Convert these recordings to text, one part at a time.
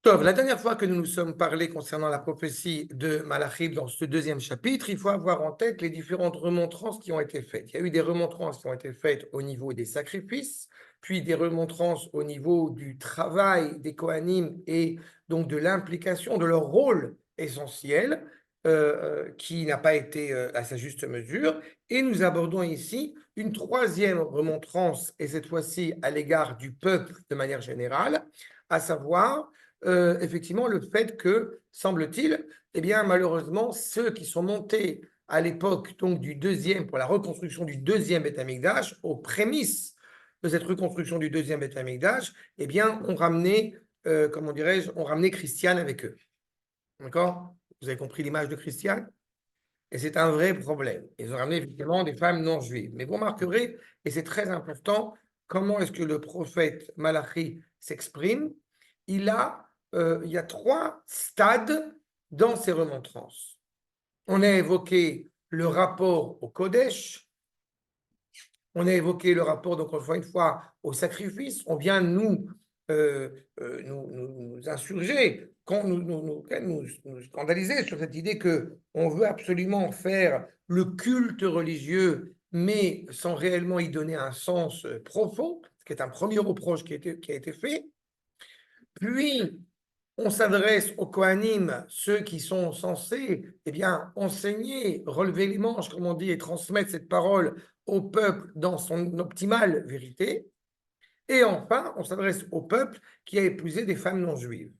Tov, la dernière fois que nous nous sommes parlé concernant la prophétie de Malachim dans ce deuxième chapitre, il faut avoir en tête les différentes remontrances qui ont été faites. Il y a eu des remontrances qui ont été faites au niveau des sacrifices, puis des remontrances au niveau du travail des Kohanim et donc de l'implication de leur rôle essentiel qui n'a pas été à sa juste mesure. Et nous abordons ici une troisième remontrance, et cette fois-ci à l'égard du peuple de manière générale, à savoir effectivement le fait que, semble-t-il, eh bien, malheureusement, ceux qui sont montés à l'époque donc du deuxième, pour la reconstruction du deuxième Beth Amikdash, aux prémices de cette reconstruction du deuxième Beth Amikdash, eh bien, ont ramené, comment dirais-je, ont ramené Christiane avec eux. D'accord? Vous avez compris l'image de Christiane? Et c'est un vrai problème. Ils ont ramené effectivement des femmes non juives. Mais vous remarquerez, et c'est très important, comment est-ce que le prophète Malachi s'exprime. Il y a trois stades dans ces remontrances. On a évoqué le rapport au Kodesh, on a évoqué le rapport, donc encore une fois, au sacrifice. On vient nous insurger, nous scandaliser sur cette idée qu'on veut absolument faire le culte religieux, mais sans réellement y donner un sens profond, ce qui est un premier reproche qui a été fait. Puis, on s'adresse aux Kohanim, ceux qui sont censés enseigner, relever les manches, comme on dit, et transmettre cette parole au peuple dans son optimale vérité. Et enfin, on s'adresse au peuple qui a épousé des femmes non juives.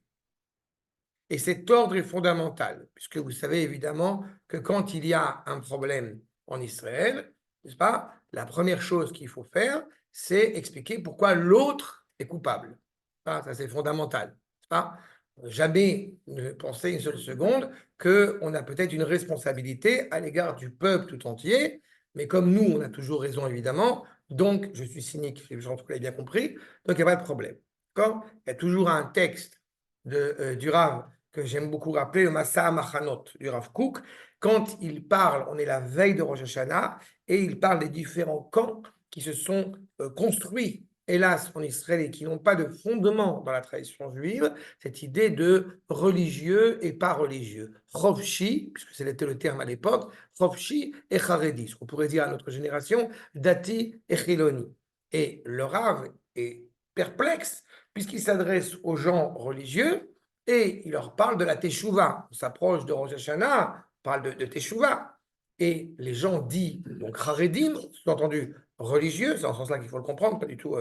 Et cet ordre est fondamental, puisque vous savez évidemment que quand il y a un problème en Israël, n'est-ce pas, la première chose qu'il faut faire, c'est expliquer pourquoi l'autre est coupable. Ça, c'est fondamental. N'est-ce pas? Jamais ne penser une seule seconde qu'on a peut-être une responsabilité à l'égard du peuple tout entier, mais comme nous, on a toujours raison évidemment, donc je suis cynique, je pense que vous l'avez bien compris, donc il n'y a pas de problème. D'accord? Il y a toujours un texte du Rav que j'aime beaucoup rappeler, le Massa Machanot du Rav Kook, quand il parle, on est la veille de Rosh Hashanah, et il parle des différents camps qui se sont construits, hélas, en Israël et qui n'ont pas de fondement dans la tradition juive, cette idée de religieux et pas religieux. Chofshi, puisque c'était le terme à l'époque, Chofshi et Charedi, ce qu'on pourrait dire à notre génération, Dati et Chiloni. Et le Rav est perplexe, puisqu'il s'adresse aux gens religieux, et il leur parle de la Teshuvah. On s'approche de Rosh Hashanah, on parle de Teshuvah. Et les gens disent, donc Haredim, sous-entendu religieux, c'est en ce sens-là qu'il faut le comprendre, pas du tout.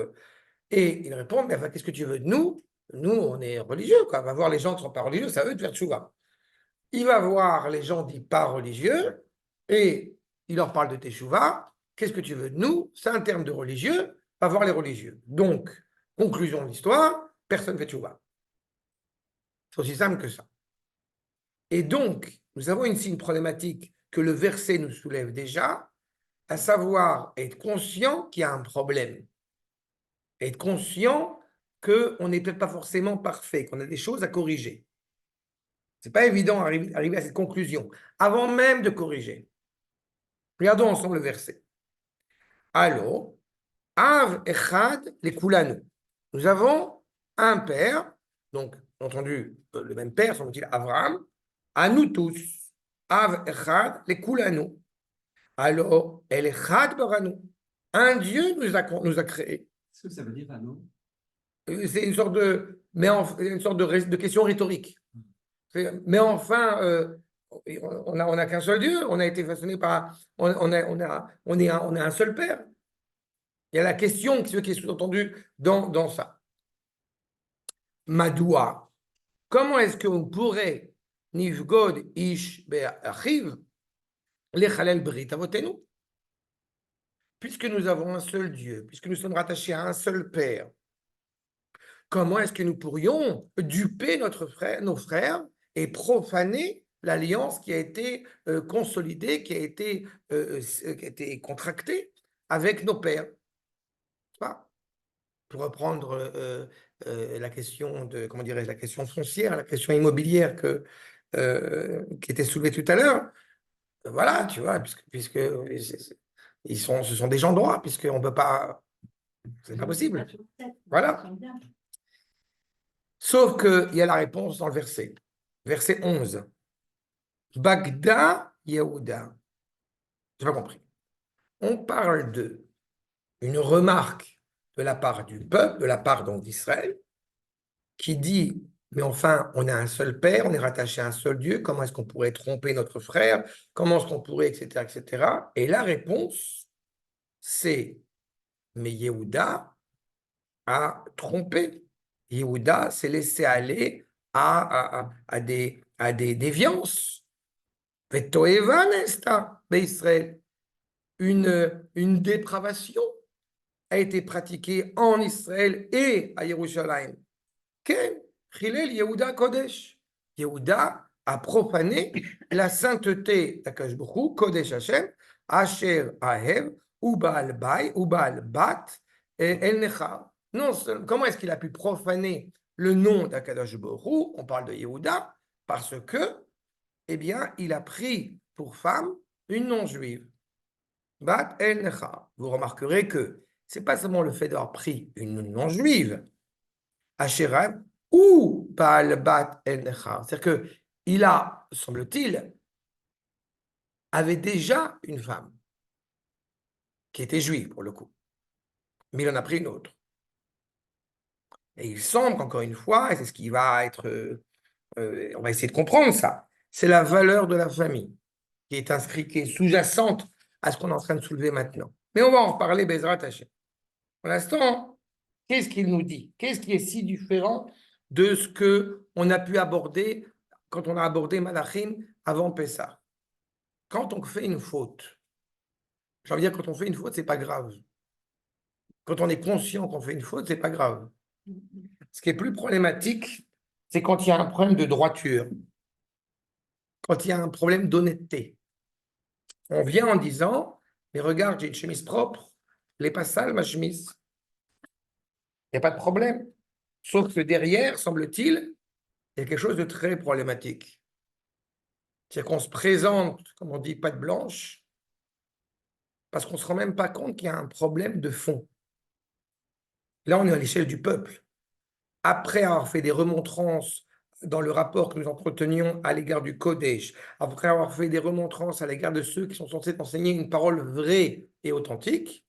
Et ils répondent, mais enfin, qu'est-ce que tu veux de nous? Nous, on est religieux, quoi. On va voir les gens qui ne sont pas religieux, c'est à eux de faire Teshuvah. Il va voir les gens dits pas religieux, et il leur parle de Teshuvah. Qu'est-ce que tu veux de nous? C'est un terme de religieux, va voir les religieux. Donc, conclusion de l'histoire, personne ne fait Teshuvah. C'est aussi simple que ça. Et donc, nous avons ici une problématique que le verset nous soulève déjà, à savoir être conscient qu'il y a un problème. Être conscient qu'on n'est peut-être pas forcément parfait, qu'on a des choses à corriger. Ce n'est pas évident d'arriver à cette conclusion, avant même de corriger. Regardons ensemble le verset. Allô, Av Echad les Kulanu. Nous avons un père, donc entendu le même père, semble-t-il, Abraham, à nous tous. Av Echad les Kulanu. Alors, El Echad Baranu. Un Dieu nous a créés. Qu'est-ce que ça veut dire, Anno? C'est une sorte de question rhétorique. Mais enfin, on n'a qu'un seul Dieu, on a été façonné par, on a un seul Père. Il y a la question qui est sous-entendue dans ça. Madoua, comment est-ce qu'on pourrait nivgod ish be'achiv lechalel brit avotenu? Puisque nous avons un seul Dieu, puisque nous sommes rattachés à un seul Père, comment est-ce que nous pourrions duper nos frères et profaner l'alliance qui a été consolidée, qui a été contractée avec nos pères? Pas? Pour reprendre la question comment dirais-je, la question foncière, la question immobilière qui était soulevée tout à l'heure, voilà, tu vois, puisque ce sont des gens droits, puisqu'on ne peut pas, c'est pas possible. Voilà. Sauf qu'il y a la réponse dans le verset 11. Bagda Yehuda. Je n'ai pas compris. On parle de une remarque de la part du peuple, de la part donc d'Israël, qui dit, mais enfin, on a un seul Père, on est rattaché à un seul Dieu, comment est-ce qu'on pourrait tromper notre frère, comment est-ce qu'on pourrait, etc., etc. Et la réponse, c'est, mais Yehuda a trompé. Yehuda s'est laissé aller à des déviances. Vetoevan esta, Israël. Une dépravation a été pratiquée en Israël et à Jérusalem. Ken, Chilel Yehuda Kodesh. Yehuda a profané la sainteté d'Akash Baruch Hu, Kodesh Hashem, Asher Ahev, Ubal Bay, Ubal Bat, et El Nechar. Non seulement, comment est-ce qu'il a pu profaner le nom d'Akadosh Baruch Hu? On parle de Yehuda parce que, eh bien, il a pris pour femme une non-juive. Bat El Nechar. Vous remarquerez que c'est pas seulement le fait d'avoir pris une non-juive, Asheram, ou Baal Bat El Nechar. C'est-à-dire qu'il a, semble-t-il, avait déjà une femme qui était juive pour le coup, mais il en a pris une autre. Et il semble qu'encore une fois, et c'est ce qui va être, on va essayer de comprendre ça, c'est la valeur de la famille qui est inscrite, qui est sous-jacente à ce qu'on est en train de soulever maintenant. Mais on va en reparler, Bezrat Hashem. Pour l'instant, qu'est-ce qu'il nous dit? Qu'est-ce qui est si différent de ce qu'on a pu aborder quand on a abordé Malachim avant Pessah? Quand on fait une faute, j'ai envie de dire, quand on fait une faute, c'est pas grave. Quand on est conscient qu'on fait une faute, c'est pas grave. Ce qui est plus problématique, c'est quand il y a un problème de droiture, quand il y a un problème d'honnêteté. On vient en disant, mais regarde, j'ai une chemise propre, elle n'est pas sale, ma chemise. Il n'y a pas de problème. Sauf que derrière, semble-t-il, il y a quelque chose de très problématique. C'est-à-dire qu'on se présente, comme on dit, patte blanche, parce qu'on ne se rend même pas compte qu'il y a un problème de fond. Là, on est à l'échelle du peuple. Après avoir fait des remontrances dans le rapport que nous entretenions à l'égard du Kodesh, après avoir fait des remontrances à l'égard de ceux qui sont censés enseigner une parole vraie et authentique,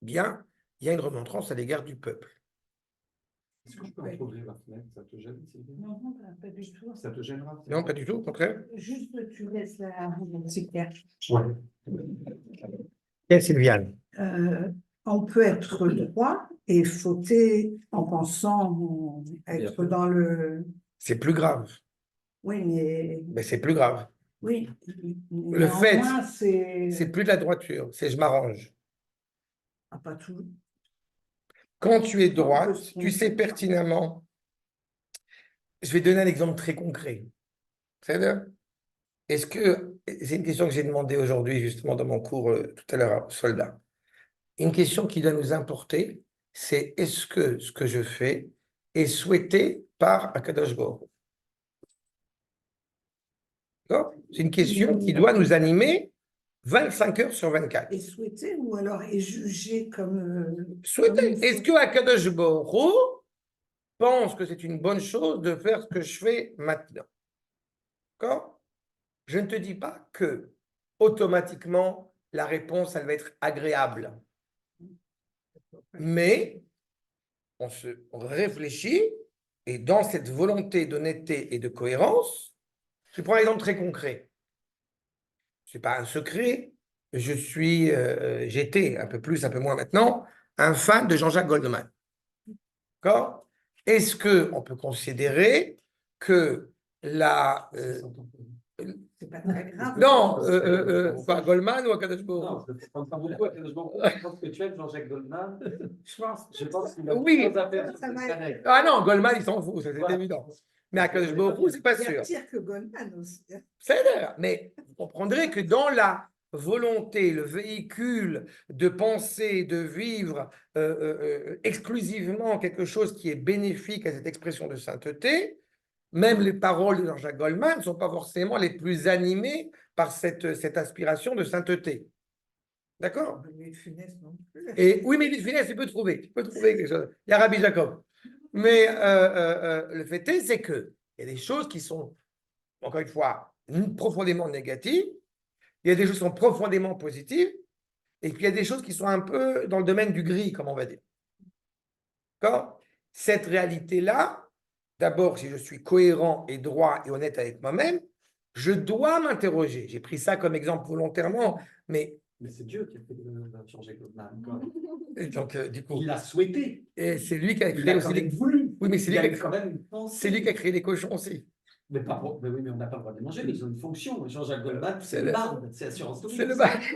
bien, il y a une remontrance à l'égard du peuple. Est-ce que je peux ouvrir la fenêtre? Ça te gêne, Sylvie? Non, non, pas du tout. Ça te gênera? Non, pas du tout, au contraire. Juste, tu laisses la musique claire. Ouais. Et Sylviane? On peut être droit et fauter en pensant être dans le... C'est plus grave. Oui, Mais c'est plus grave. Oui. Le fait, c'est... c'est plus de la droiture, c'est je m'arrange. Ah, pas tout. Quand tu es droite, tu sais pertinemment. Je vais donner un exemple très concret. C'est-à-dire, est-ce que, c'est une question que j'ai demandé aujourd'hui justement dans mon cours tout à l'heure aux soldats. Une question qui doit nous importer, c'est est-ce que ce que je fais est souhaité par Akadosh Baruch Hu? D'accord? C'est une question qui doit nous animer 25 heures sur 24. Est souhaité ou alors est jugé comme... Souhaité. Est-ce que Akadosh Baruch Hu pense que c'est une bonne chose de faire ce que je fais maintenant? D'accord? Je ne te dis pas que automatiquement la réponse elle va être agréable. Mais on réfléchit et dans cette volonté d'honnêteté et de cohérence, je prends un exemple très concret. Ce n'est pas un secret, j'étais un peu plus, un peu moins maintenant, un fan de Jean-Jacques Goldman. D'accord? Est-ce qu'on peut considérer que la... C'est pas très grave. non, quoi, Goldman ou Akadosh Baruch Hu? Non, je pense pas beaucoup à Akadosh Baruch Hu. Je pense que tu aimes Jean-Jacques Goldman. Je pense qu'il a Oui. beaucoup à faire sur Ça cette va planète. Ah non, Goldman, il s'en fout, c'est Voilà. évident. Mais Akadosh Baruch Hu, c'est pas Il y a sûr. pire que Goldman aussi. C'est d'ailleurs, mais vous comprendrez que dans la volonté, le véhicule de penser, de vivre exclusivement quelque chose qui est bénéfique à cette expression de sainteté, même les paroles de Jean-Jacques Goldman ne sont pas forcément les plus animées par cette aspiration de sainteté. D'accord? Lui, Funès non plus. Et oui, mais Louis de Funès, tu peux trouver quelque chose. Il y a Rabbi Jacob. Mais le fait est, c'est qu'il y a des choses qui sont, encore une fois, profondément négatives, il y a des choses qui sont profondément positives, et puis il y a des choses qui sont un peu dans le domaine du gris, comme on va dire. D'accord? Cette réalité-là, d'abord, si je suis cohérent et droit et honnête avec moi-même, je dois m'interroger. J'ai pris ça comme exemple volontairement, mais Mais c'est Dieu qui a fait changer Goldman. donc, du coup, Il l'a souhaité. et c'est lui qui a Il créé l'a aussi quand même les... voulu. Oui, mais c'est Il lui, a qui eu a... quand même une pensée. c'est lui qui a créé les cochons aussi. Mais, mais oui, mais on n'a pas le droit de les manger, mais ils ont une fonction. Jean-Jacques Goldman, C'est c'est le- le barbe, c'est assurance C'est tourisme. le bac.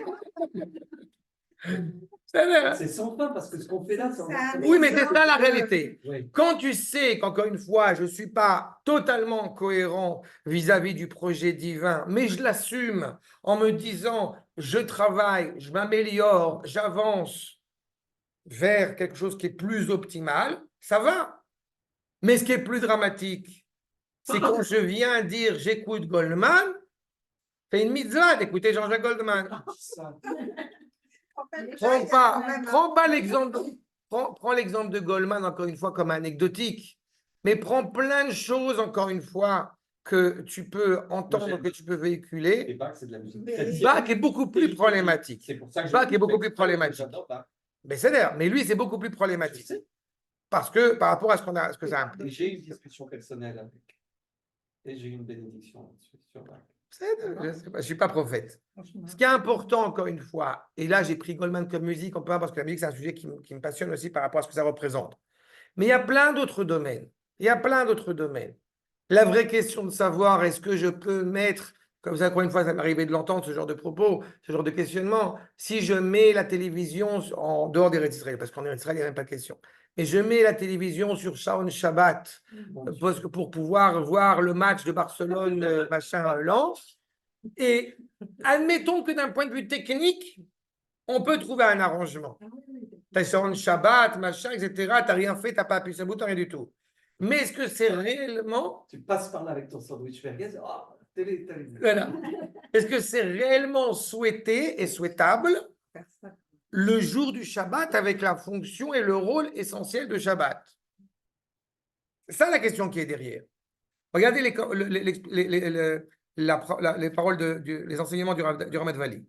C'est le- C'est sans fin parce que ce qu'on fait là, c'est Oui, mais c'est ça la réalité. Oui. Quand tu sais qu'encore une fois, je ne suis pas totalement cohérent vis-à-vis du projet divin, mais je l'assume en me disant, je travaille, je m'améliore, j'avance vers quelque chose qui est plus optimal, ça va. Mais ce qui est plus dramatique, c'est quand je viens dire, j'écoute Goldman, fais une mitzvah d'écouter Jean-Jacques Goldman. Prends pas l'exemple, prends l'exemple de Goldman encore une fois comme anecdotique, mais prends plein de choses encore une fois que tu peux entendre, que tu peux Et véhiculer. Bach, c'est de la musique. Bach est beaucoup plus problématique. C'est pour ça que Bach est beaucoup plus problématique. J'adore Bach. Mais c'est d'ailleurs, mais lui c'est beaucoup plus Je problématique sais. parce que par rapport à ce que ça implique. Et j'ai eu une discussion personnelle avec. Et j'ai eu une bénédiction là-dessus, sur Bach. Je ne suis pas prophète. Ce qui est important, encore une fois, et là j'ai pris Goldman comme musique, on peut voir parce que la musique c'est un sujet qui me passionne aussi par rapport à ce que ça représente. Mais il y a plein d'autres domaines. Il y a plein d'autres domaines. La vraie question de savoir est-ce que je peux mettre, comme ça, encore une fois, ça m'est arrivé de l'entendre, ce genre de propos, ce genre de questionnement, si je mets la télévision en dehors des Israël, parce qu'en Israël, il n'y a même pas de question, mais je mets la télévision sur Shaon Shabbat pour pouvoir voir le match de Barcelone, machin, Lens, et admettons que d'un point de vue technique, on peut trouver un arrangement. Tu as Shaon Shabbat, machin, etc. Tu n'as rien fait, tu n'as pas appuyé sur le bouton, rien du tout. Mais est-ce que c'est réellement... Tu passes par là avec ton sandwich merguez. Oh, télé. Voilà. Est-ce que c'est réellement souhaité et souhaitable le jour du Shabbat avec la fonction et le rôle essentiel de Shabbat? C'est ça la question qui est derrière. Regardez les paroles, les enseignements du Ramat Vali.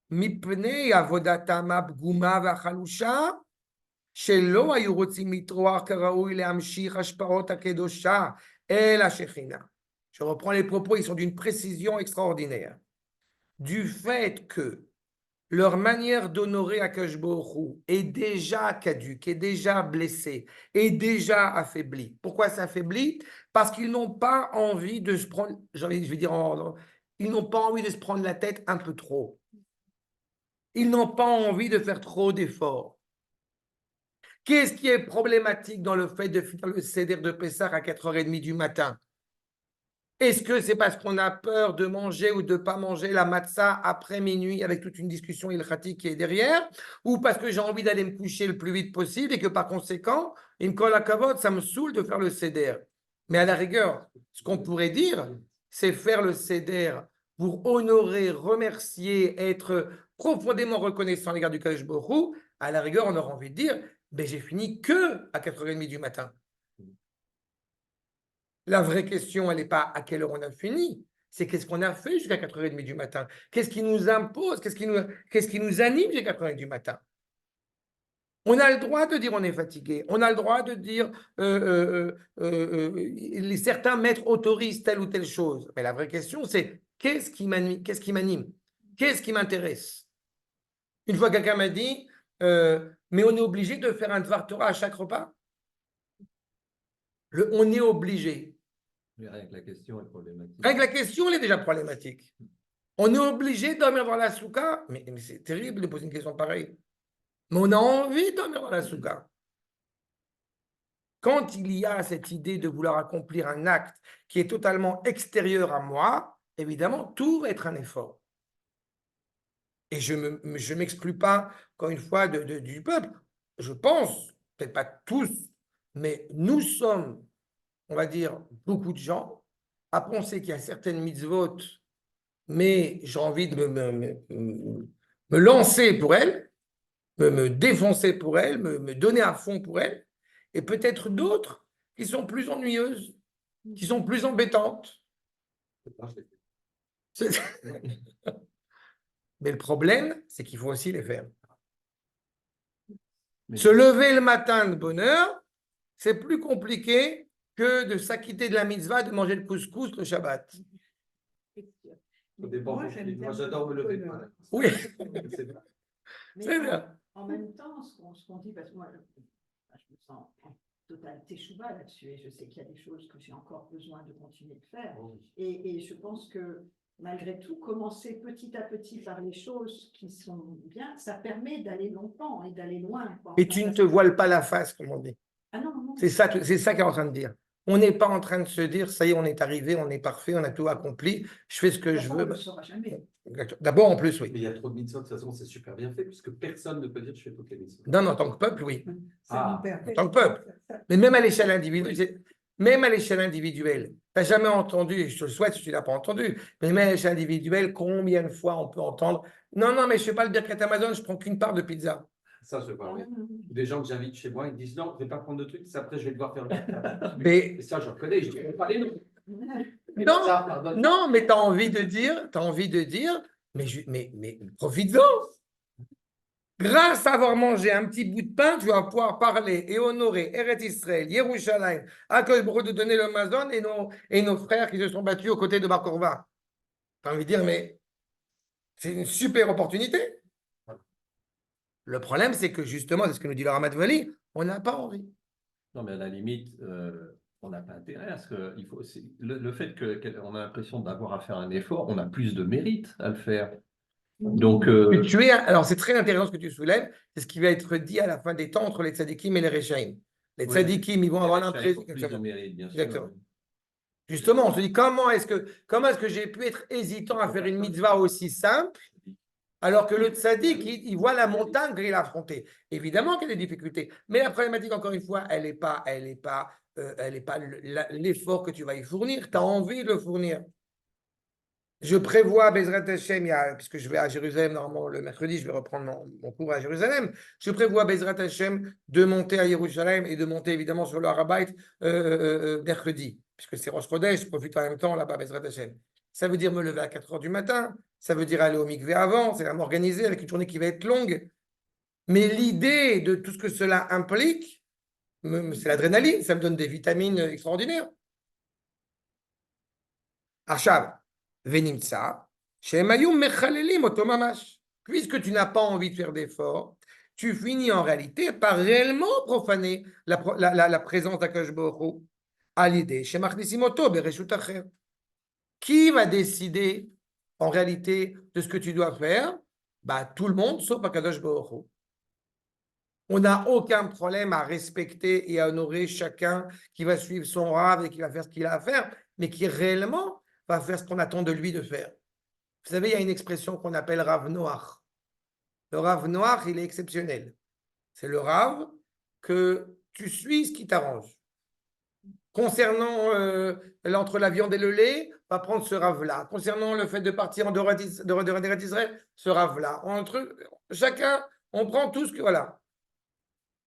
Mipnei avodatam הפגומה והחלושה שלא היו רוצים לטרוח כראוי להמשיך השפעות הקדושה אל השכינה. Je reprends les propos, ils sont d'une précision extraordinaire. Du fait que leur manière d'honorer Akash Baruch Hu est déjà caduque, est déjà blessée, est déjà affaiblie. Pourquoi c'est affaibli? Parce qu'ils n'ont pas envie de se prendre, je vais dire, ils n'ont pas envie de se prendre la tête un peu trop. Ils n'ont pas envie de faire trop d'efforts. Qu'est-ce qui est problématique dans le fait de faire le Seder de Pessah à 4h30 du matin? Est-ce que c'est parce qu'on a peur de manger ou de ne pas manger la matzah après minuit avec toute une discussion ilkhatique qui est derrière? Ou parce que j'ai envie d'aller me coucher le plus vite possible et que par conséquent, une colle à cavote, ça me saoule de faire le Seder? Mais à la rigueur, ce qu'on pourrait dire, c'est faire le Seder pour honorer, remercier, être profondément reconnaissant à l'égard du Kadosh Baruch Hu. À la rigueur, on aurait envie de dire, ben, j'ai fini que à 4h30 du matin. La vraie question, elle n'est pas à quelle heure on a fini, c'est qu'est-ce qu'on a fait jusqu'à 4h30 du matin. Qu'est-ce qui nous impose, qu'est-ce qui nous anime jusqu'à 4h30 du matin. On a le droit de dire on est fatigué, on a le droit de dire certains maîtres autorisent telle ou telle chose. Mais la vraie question, c'est qu'est-ce qui m'anime, qu'est-ce qui m'intéresse. Une fois, quelqu'un m'a dit, mais on est obligé de faire un Dvar Torah à chaque repas. On est obligé. Mais rien que la question est problématique. Rien que la question, elle est déjà problématique. On est obligé de dormir dans la souka, mais c'est terrible de poser une question pareille. Mais on a envie de dormir dans la souka. Quand il y a cette idée de vouloir accomplir un acte qui est totalement extérieur à moi, évidemment, tout va être un effort. Et je ne m'exclus pas, encore une fois, du peuple. Je pense, peut-être pas tous, mais nous sommes, on va dire, beaucoup de gens à penser qu'il y a certaines mitzvot, mais j'ai envie de me lancer pour elles, me défoncer pour elles, me donner à fond pour elles. et peut-être d'autres qui sont plus ennuyeuses, qui sont plus embêtantes. C'est- Mais le problème, c'est qu'il faut aussi les faire. Mais- Se lever le matin de bonne heure, c'est plus compliqué que de s'acquitter de la mitzvah de manger le couscous le Shabbat. Ça dépend Moi, pour j'aime qui. bien Moi, j'adore me lever de bonheur. matin. Oui, C'est vrai. Mais c'est bien. en même temps, ce qu'on dit, parce que moi, je me sens en totale teshuva là-dessus, et je sais qu'il y a des choses que j'ai encore besoin de continuer de faire. Et je pense que malgré tout, commencer petit à petit par les choses qui sont bien, ça permet d'aller longtemps et d'aller loin, quoi. Et tu ne te voiles pas la face, comme on dit. Ah non, non. C'est ça qu'il est en train de dire. On n'est pas en train de se dire, ça y est, on est arrivé, on est parfait, on a tout accompli, je fais ce que De toute je façon, veux. on ne le saura jamais. Exactement. D'abord, en plus, Mais oui. il y a trop de mitzvot, de toute façon, c'est super bien fait, puisque personne ne peut dire je fais toutes les mitzvot. Non, mais en tant que peuple, oui. C'est Ah, mon père. en tant que peuple. Mais même à l'échelle individuelle, tu n'as jamais entendu, et je te le souhaite si tu ne l'as pas entendu, mais même à l'échelle individuelle, combien de fois on peut entendre non, non, mais je ne fais pas le Birkat Amazon, je ne prends qu'une part de pizza. ça, je parle. Des gens que j'invite chez moi, ils disent non, je ne vais pas prendre de trucs, après, je vais devoir faire le Mais Et ça, je reconnais, je ne dis pas les noms. non, Ça, pardonne. non, mais tu as envie de dire, mais profite-en. Grâce à avoir mangé un petit bout de pain, tu vas pouvoir parler et honorer Eretz Israël, Yerushalayim, Akadosh Baruch Hu de donner le Mazon et nos frères qui se sont battus aux côtés de Bar Korba. Tu as envie de dire, mais c'est une super opportunité. Le problème, c'est que justement, c'est ce que nous dit le Ramat Vali, on n'a pas envie. Non, mais à la limite, on n'a pas intérêt à ce que. Il faut, le fait qu'on a l'impression d'avoir à faire un effort, on a plus de mérite à le faire. Donc, Alors, c'est très intéressant ce que tu soulèves. C'est ce qui va être dit à la fin des temps entre les tzadikim et les réchaïm. Les oui, tzadikim, ils vont avoir l'impression. plus de mérite, bien sûr. Exactement. Justement, on se dit comment est-ce que j'ai pu être hésitant à faire une mitzvah aussi simple alors que le tzadik, il voit la montagne qu'il a affrontée. Évidemment qu'il y a des difficultés, mais la problématique, encore une fois, elle n'est pas l'effort que tu vas y fournir. Tu as envie de le fournir. Je prévois, Bezrat Hashem, puisque je vais à Jérusalem, normalement le mercredi, je vais reprendre mon cours à Jérusalem. Je prévois, Bezrat Hashem, de monter à Jérusalem et de monter évidemment sur le Harabait mercredi, puisque c'est Rosh Chodesh, je profite en même temps là-bas, Bezrat Hashem. Ça veut dire me lever à 4 heures du matin, ça veut dire aller au mikvé avant, c'est à m'organiser avec une journée qui va être longue. Mais l'idée de tout ce que cela implique, c'est l'adrénaline, ça me donne des vitamines extraordinaires. Achav. Venimtsa, Shemayum Mechalelim Otomamash. Puisque tu n'as pas envie de faire d'efforts, tu finis en réalité par réellement profaner la présence d'Akadosh Baruch Hu à l'idée. Shemachnisim Oto Bereshut Acher. Qui va décider en réalité de ce que tu dois faire? Bah, tout le monde sauf Akadosh Baruch Hu. On n'a aucun problème à respecter et à honorer chacun qui va suivre son rave et qui va faire ce qu'il a à faire, mais qui réellement va faire ce qu'on attend de lui de faire. Vous savez, il y a une expression qu'on appelle Rav Noach. Le Rav Noach, il est exceptionnel. C'est le Rav que tu suis ce qui t'arrange. Concernant entre la viande et le lait, va prendre ce Rav-là. Concernant le fait de partir en dehors d'Israël, ce Rav-là. Chacun, on prend tout ce que... Voilà.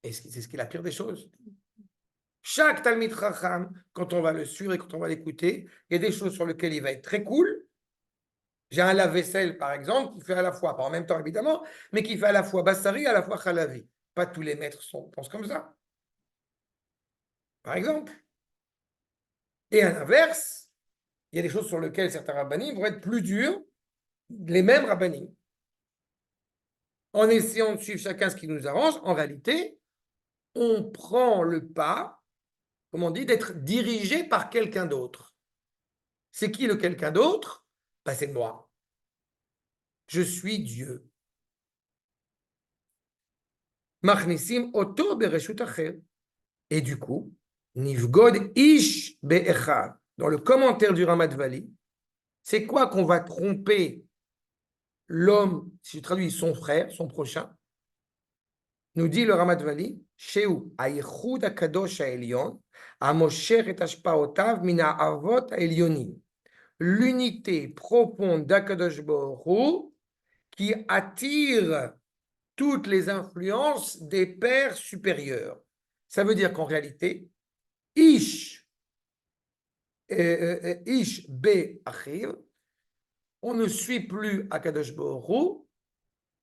Et c'est ce qui est la pire des choses. Chaque Talmid Chacham, quand on va le suivre et quand on va l'écouter, il y a des choses sur lesquelles il va être très cool. J'ai un lave-vaisselle, par exemple, qui fait à la fois, pas en même temps évidemment, mais qui fait à la fois Bassari, à la fois Khalavi. Pas tous les maîtres pensent comme ça. Par exemple. Et à l'inverse, il y a des choses sur lesquelles certains rabbinim vont être plus durs, les mêmes rabbinim. En essayant de suivre chacun ce qui nous arrange, en réalité, on prend le pas, comme on dit, d'être dirigé par quelqu'un d'autre. C'est qui le quelqu'un d'autre? Ben, c'est moi. Je suis Dieu. Machnisim oto bereshut acher. Et du coup, Nivgod ish be'echad. Dans le commentaire du Ramat Vali, c'est quoi qu'on va tromper l'homme, si je traduis son frère, son prochain? Nous dit le Ramat Vali, Sheu hayichud hakadosh ha'elyon, hamosher et hashpaotav mina avot ha'elyonim. L'unité profonde d'Akadosh Baruch Hu qui attire toutes les influences des pères supérieurs. Ça veut dire qu'en réalité, Ish, Ish be Achiv, on ne suit plus Akadosh Baruch Hu,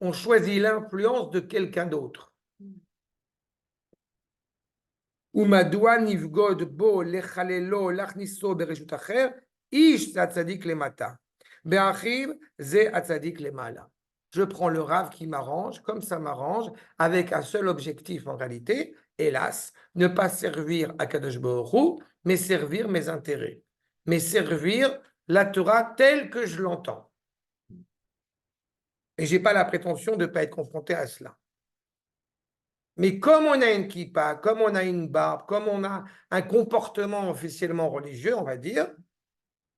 on choisit l'influence de quelqu'un d'autre. Umadua nivgod bo lechalelo lachniso bereshut acher, Ish ze atzadik lemata. Be'achiv ze atzadik lemala. Je prends le rave qui m'arrange, comme ça m'arrange, avec un seul objectif en réalité, hélas, ne pas servir à Kadosh Baruch Hu, mais servir mes intérêts, mais servir la Torah telle que je l'entends. Et je n'ai pas la prétention de ne pas être confronté à cela. Mais comme on a une kippa, comme on a une barbe, comme on a un comportement officiellement religieux, on va dire,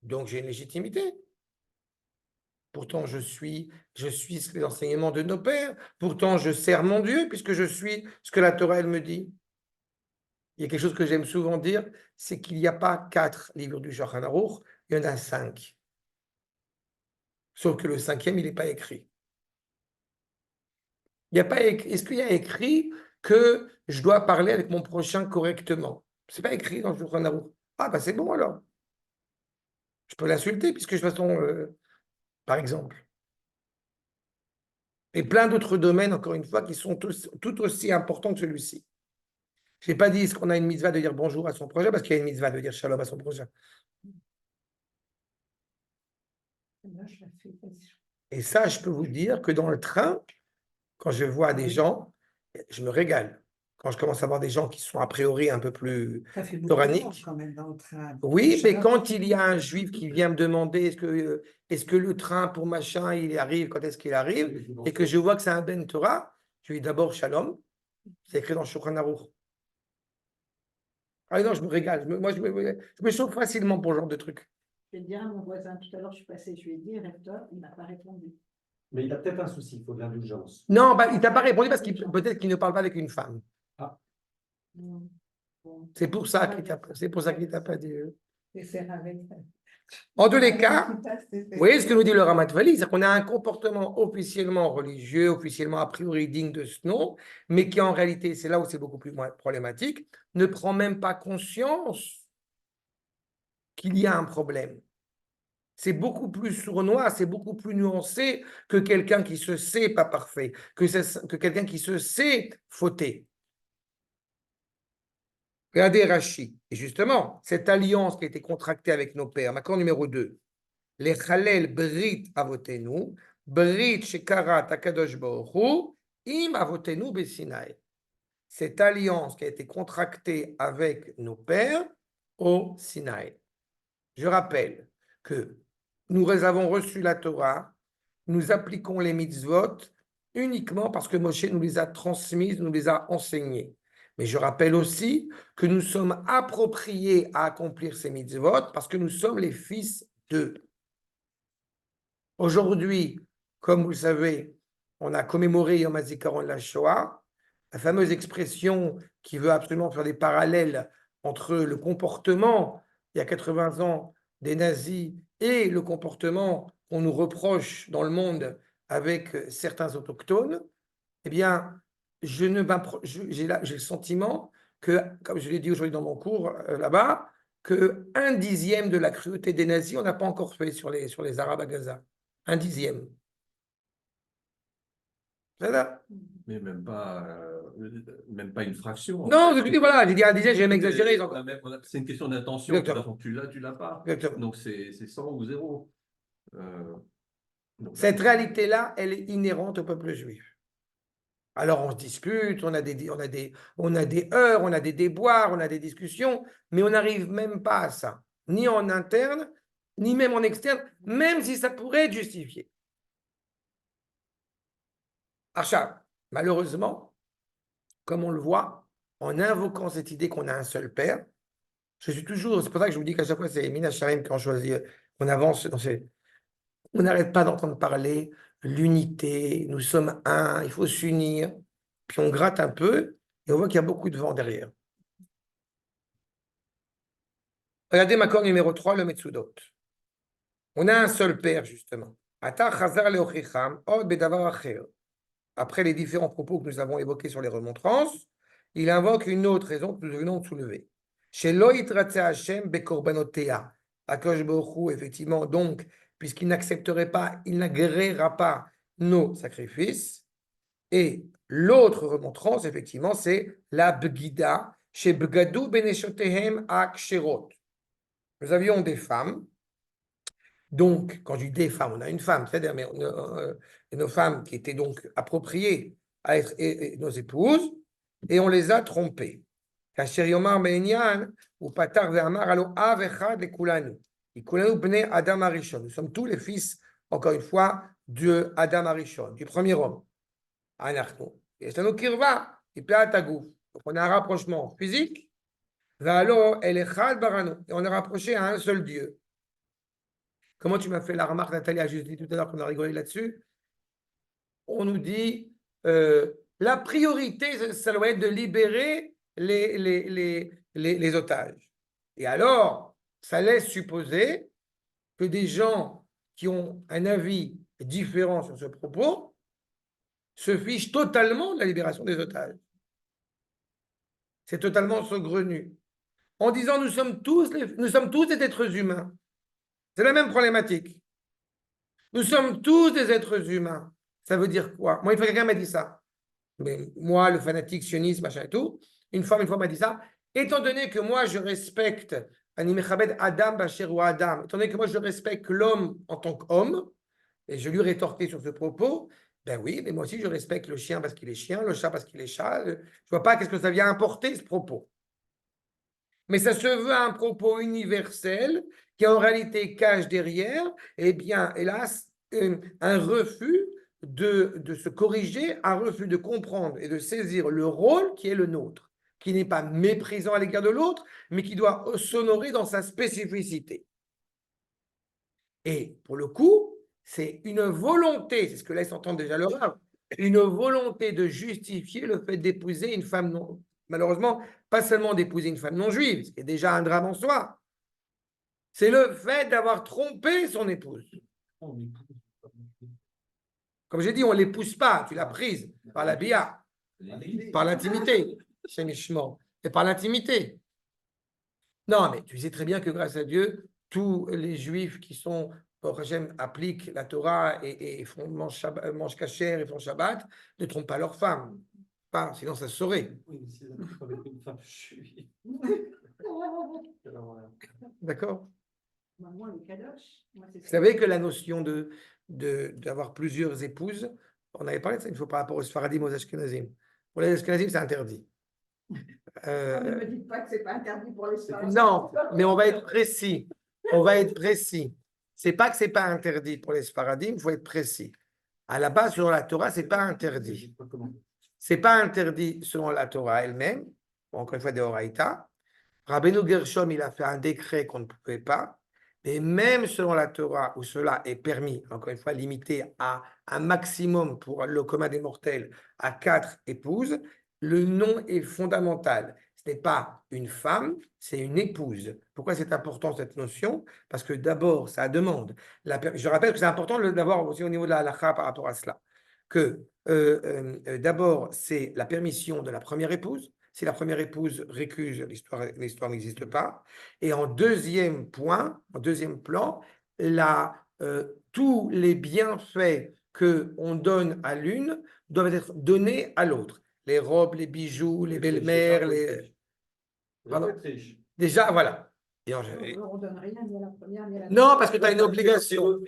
donc j'ai une légitimité. Pourtant, je suis les enseignements de nos pères. Pourtant, je sers mon Dieu puisque je suis ce que la Torah, elle me dit. Il y a quelque chose que j'aime souvent dire, c'est qu'il n'y a pas 4 livres du Shulchan Aruch, il y en a 5. Sauf que le 5e, il n'est pas écrit. Est-ce qu'il y a écrit que je dois parler avec mon prochain correctement? Ce n'est pas écrit dans le Shulchan Aruch. Ah, ben c'est bon alors. Je peux l'insulter puisque de toute façon... par exemple. Et plein d'autres domaines, encore une fois, qui sont tout aussi importants que celui-ci. Je n'ai pas dit est-ce qu'on a une mitzvah de dire bonjour à son prochain, parce qu'il y a une mitzvah de dire shalom à son prochain. Et ça, je peux vous dire que dans le train, quand je vois des gens, je me régale. Quand je commence à voir des gens qui sont a priori un peu plus toraniques. Oui, mais quand il y a un juif qui vient me demander est-ce que le train pour machin, il arrive, quand est-ce qu'il arrive, et que je vois que c'est un Ben Torah, je lui dis d'abord shalom, c'est écrit dans le Shulchan Aruch. Ah non, je me régale. Je me chauffe facilement pour ce genre de truc. Je vais dire à mon voisin, tout à l'heure, je suis passée, je lui ai dit, recteur, il n'a pas répondu. Mais il a peut-être un souci, il faut de l'indulgence. Non, bah, il ne t'a pas répondu parce qu'il peut-être qu'il ne parle pas avec une femme. Ah. Bon. C'est pour ça qu'il ne t'a pas dit. En tous les cas, vous voyez ce que nous dit le Ramat Vali, c'est qu'on a un comportement officiellement religieux, officiellement a priori digne de ce nom, mais qui en réalité, c'est là où c'est beaucoup plus problématique, ne prend même pas conscience qu'il y a un problème. C'est beaucoup plus sournois, c'est beaucoup plus nuancé que quelqu'un qui se sait pas parfait, que quelqu'un qui se sait fauter. Regardez Rashi. Et justement, cette alliance qui a été contractée avec nos pères, accord numéro 2, les Chalel Brit Avotenu, Brit Shekarat Akadosh Baruch Hu, Im Avotenu Besinaï. Cette alliance qui a été contractée avec nos pères au Sinaï. Je rappelle que nous avons reçu la Torah, nous appliquons les mitzvot uniquement parce que Moshe nous les a transmises, nous les a enseignées. Mais je rappelle aussi que nous sommes appropriés à accomplir ces mitzvot parce que nous sommes les fils d'eux. Aujourd'hui, comme vous le savez, on a commémoré Yom HaZikaron la Shoah, la fameuse expression qui veut absolument faire des parallèles entre le comportement, il y a 80 ans, des nazis et le comportement qu'on nous reproche dans le monde avec certains autochtones. Eh bien, j'ai le sentiment que, comme je l'ai dit aujourd'hui dans mon cours là-bas, que 1/10 de la cruauté des nazis, on n'a pas encore fait sur les Arabes à Gaza. 1/10. Voilà. Mais même pas une fraction. Non, je dis voilà, j'ai dit 1/10, j'ai même exagéré. C'est une question d'intention. Exactement. Tu l'as pas. Exactement. Donc c'est 100 ou 0. Cette réalité-là, elle est inhérente au peuple juif. Alors on se dispute, on a des heurts, on a des déboires, on a des discussions, mais on n'arrive même pas à ça, ni en interne, ni même en externe, même si ça pourrait être justifié. Acha, malheureusement, comme on le voit, en invoquant cette idée qu'on a un seul père, c'est pour ça que je vous dis qu'à chaque fois, c'est Mina Sharim qu'on choisit, qu'on avance dans ces... On n'arrête pas d'entendre parler l'unité, nous sommes un, il faut s'unir. Puis on gratte un peu et on voit qu'il y a beaucoup de vent derrière. Regardez ma corde numéro 3, le Metsudot. On a un seul père, justement. Après les différents propos que nous avons évoqués sur les remontrances, il invoque une autre raison que nous venons de soulever. Chez Loïtratse Hashem Bekorbanotea, Akadosh Baruch Hu, effectivement, donc, puisqu'il n'accepterait pas, il n'agréera pas nos sacrifices. Et l'autre remontrance, effectivement, c'est la Bgida, chez Bgadou Beneshotehem Aksherot. Nous avions des femmes. Donc, quand je dis des femmes, on a une femme, c'est-à-dire nos femmes qui étaient donc appropriées à être nos épouses, et on les a trompées. Nous sommes tous les fils, encore une fois, de Adam Arishon, du premier homme. Donc, on a un rapprochement physique, et on est rapproché à un seul Dieu. Comment tu m'as fait la remarque, Nathalie, a juste dit tout à l'heure qu'on a rigolé là-dessus? On nous dit, la priorité, ça doit être de libérer les otages. Et alors, ça laisse supposer que des gens qui ont un avis différent sur ce propos se fichent totalement de la libération des otages. C'est totalement saugrenu. En disant, nous sommes tous des êtres humains. C'est la même problématique. Nous sommes tous des êtres humains. Ça veut dire quoi? Moi, une fois, quelqu'un m'a dit ça. Mais moi, le fanatique sioniste, machin et tout, une fois m'a dit ça. Étant donné que moi, je respecte Adam Bacher ou Adam, étant donné que moi, je respecte l'homme en tant qu'homme, et je lui ai rétorqué sur ce propos, ben oui, mais moi aussi, je respecte le chien parce qu'il est chien, le chat parce qu'il est chat. Je ne vois pas qu'est-ce que ça vient importer, ce propos. Mais ça se veut un propos universel qui en réalité cache derrière, eh bien, hélas, un refus de se corriger, un refus de comprendre et de saisir le rôle qui est le nôtre, qui n'est pas méprisant à l'égard de l'autre, mais qui doit s'honorer dans sa spécificité. Et pour le coup, c'est une volonté, c'est ce que laisse entendre déjà le Rav, une volonté de justifier le fait d'épouser une femme non, malheureusement, pas seulement d'épouser une femme non juive, ce qui est déjà un drame en soi, c'est le fait d'avoir trompé son épouse. Comme j'ai dit, on ne l'épouse pas, tu l'as prise par la bia, par l'intimité, chez Mishmor, et par l'intimité. Non, mais tu sais très bien que grâce à Dieu, tous les juifs qui sont, au Hachem, appliquent la Torah et mangent kasher et font Shabbat, ne trompent pas leurs femmes. Pas, sinon ça se saurait. Oui, mais c'est avec une femme juive. D'accord? Moi, le kadosh, moi, c'est Vous savez que la notion d'avoir plusieurs épouses, on avait parlé de ça une fois par rapport aux Sfaradim, aux Ashkenazim. Pour les Ashkenazim, c'est interdit. Ne me dites pas que ce n'est pas interdit pour les femmes. Non, mais on va être précis. On va être précis. C'est pas que c'est pas interdit pour les Sfaradim, il faut être précis. À la base, selon la Torah, c'est pas interdit. C'est pas interdit selon la Torah elle-même. Bon, encore une fois, des Horaïta. Rabbeinu Gershom, il a fait un décret qu'on ne pouvait pas. Mais même selon la Torah, où cela est permis, encore une fois, limité à un maximum pour le commun des mortels, à 4 épouses, le nom est fondamental. Ce n'est pas une femme, c'est une épouse. Pourquoi c'est important cette notion? Parce que d'abord, ça demande. Je rappelle que c'est important d'avoir aussi au niveau de la halakha par rapport à cela. Que d'abord, c'est la permission de la première épouse. Si la première épouse récuse, l'histoire n'existe pas. Et en deuxième point, en deuxième plan, tous les bienfaits qu'on donne à l'une doivent être donnés à l'autre. Les robes, les bijoux, les belles-mères, les... Pardon. Déjà, voilà. Et On ne donne rien ni à la première ni à la non, parce que tu as une obligation.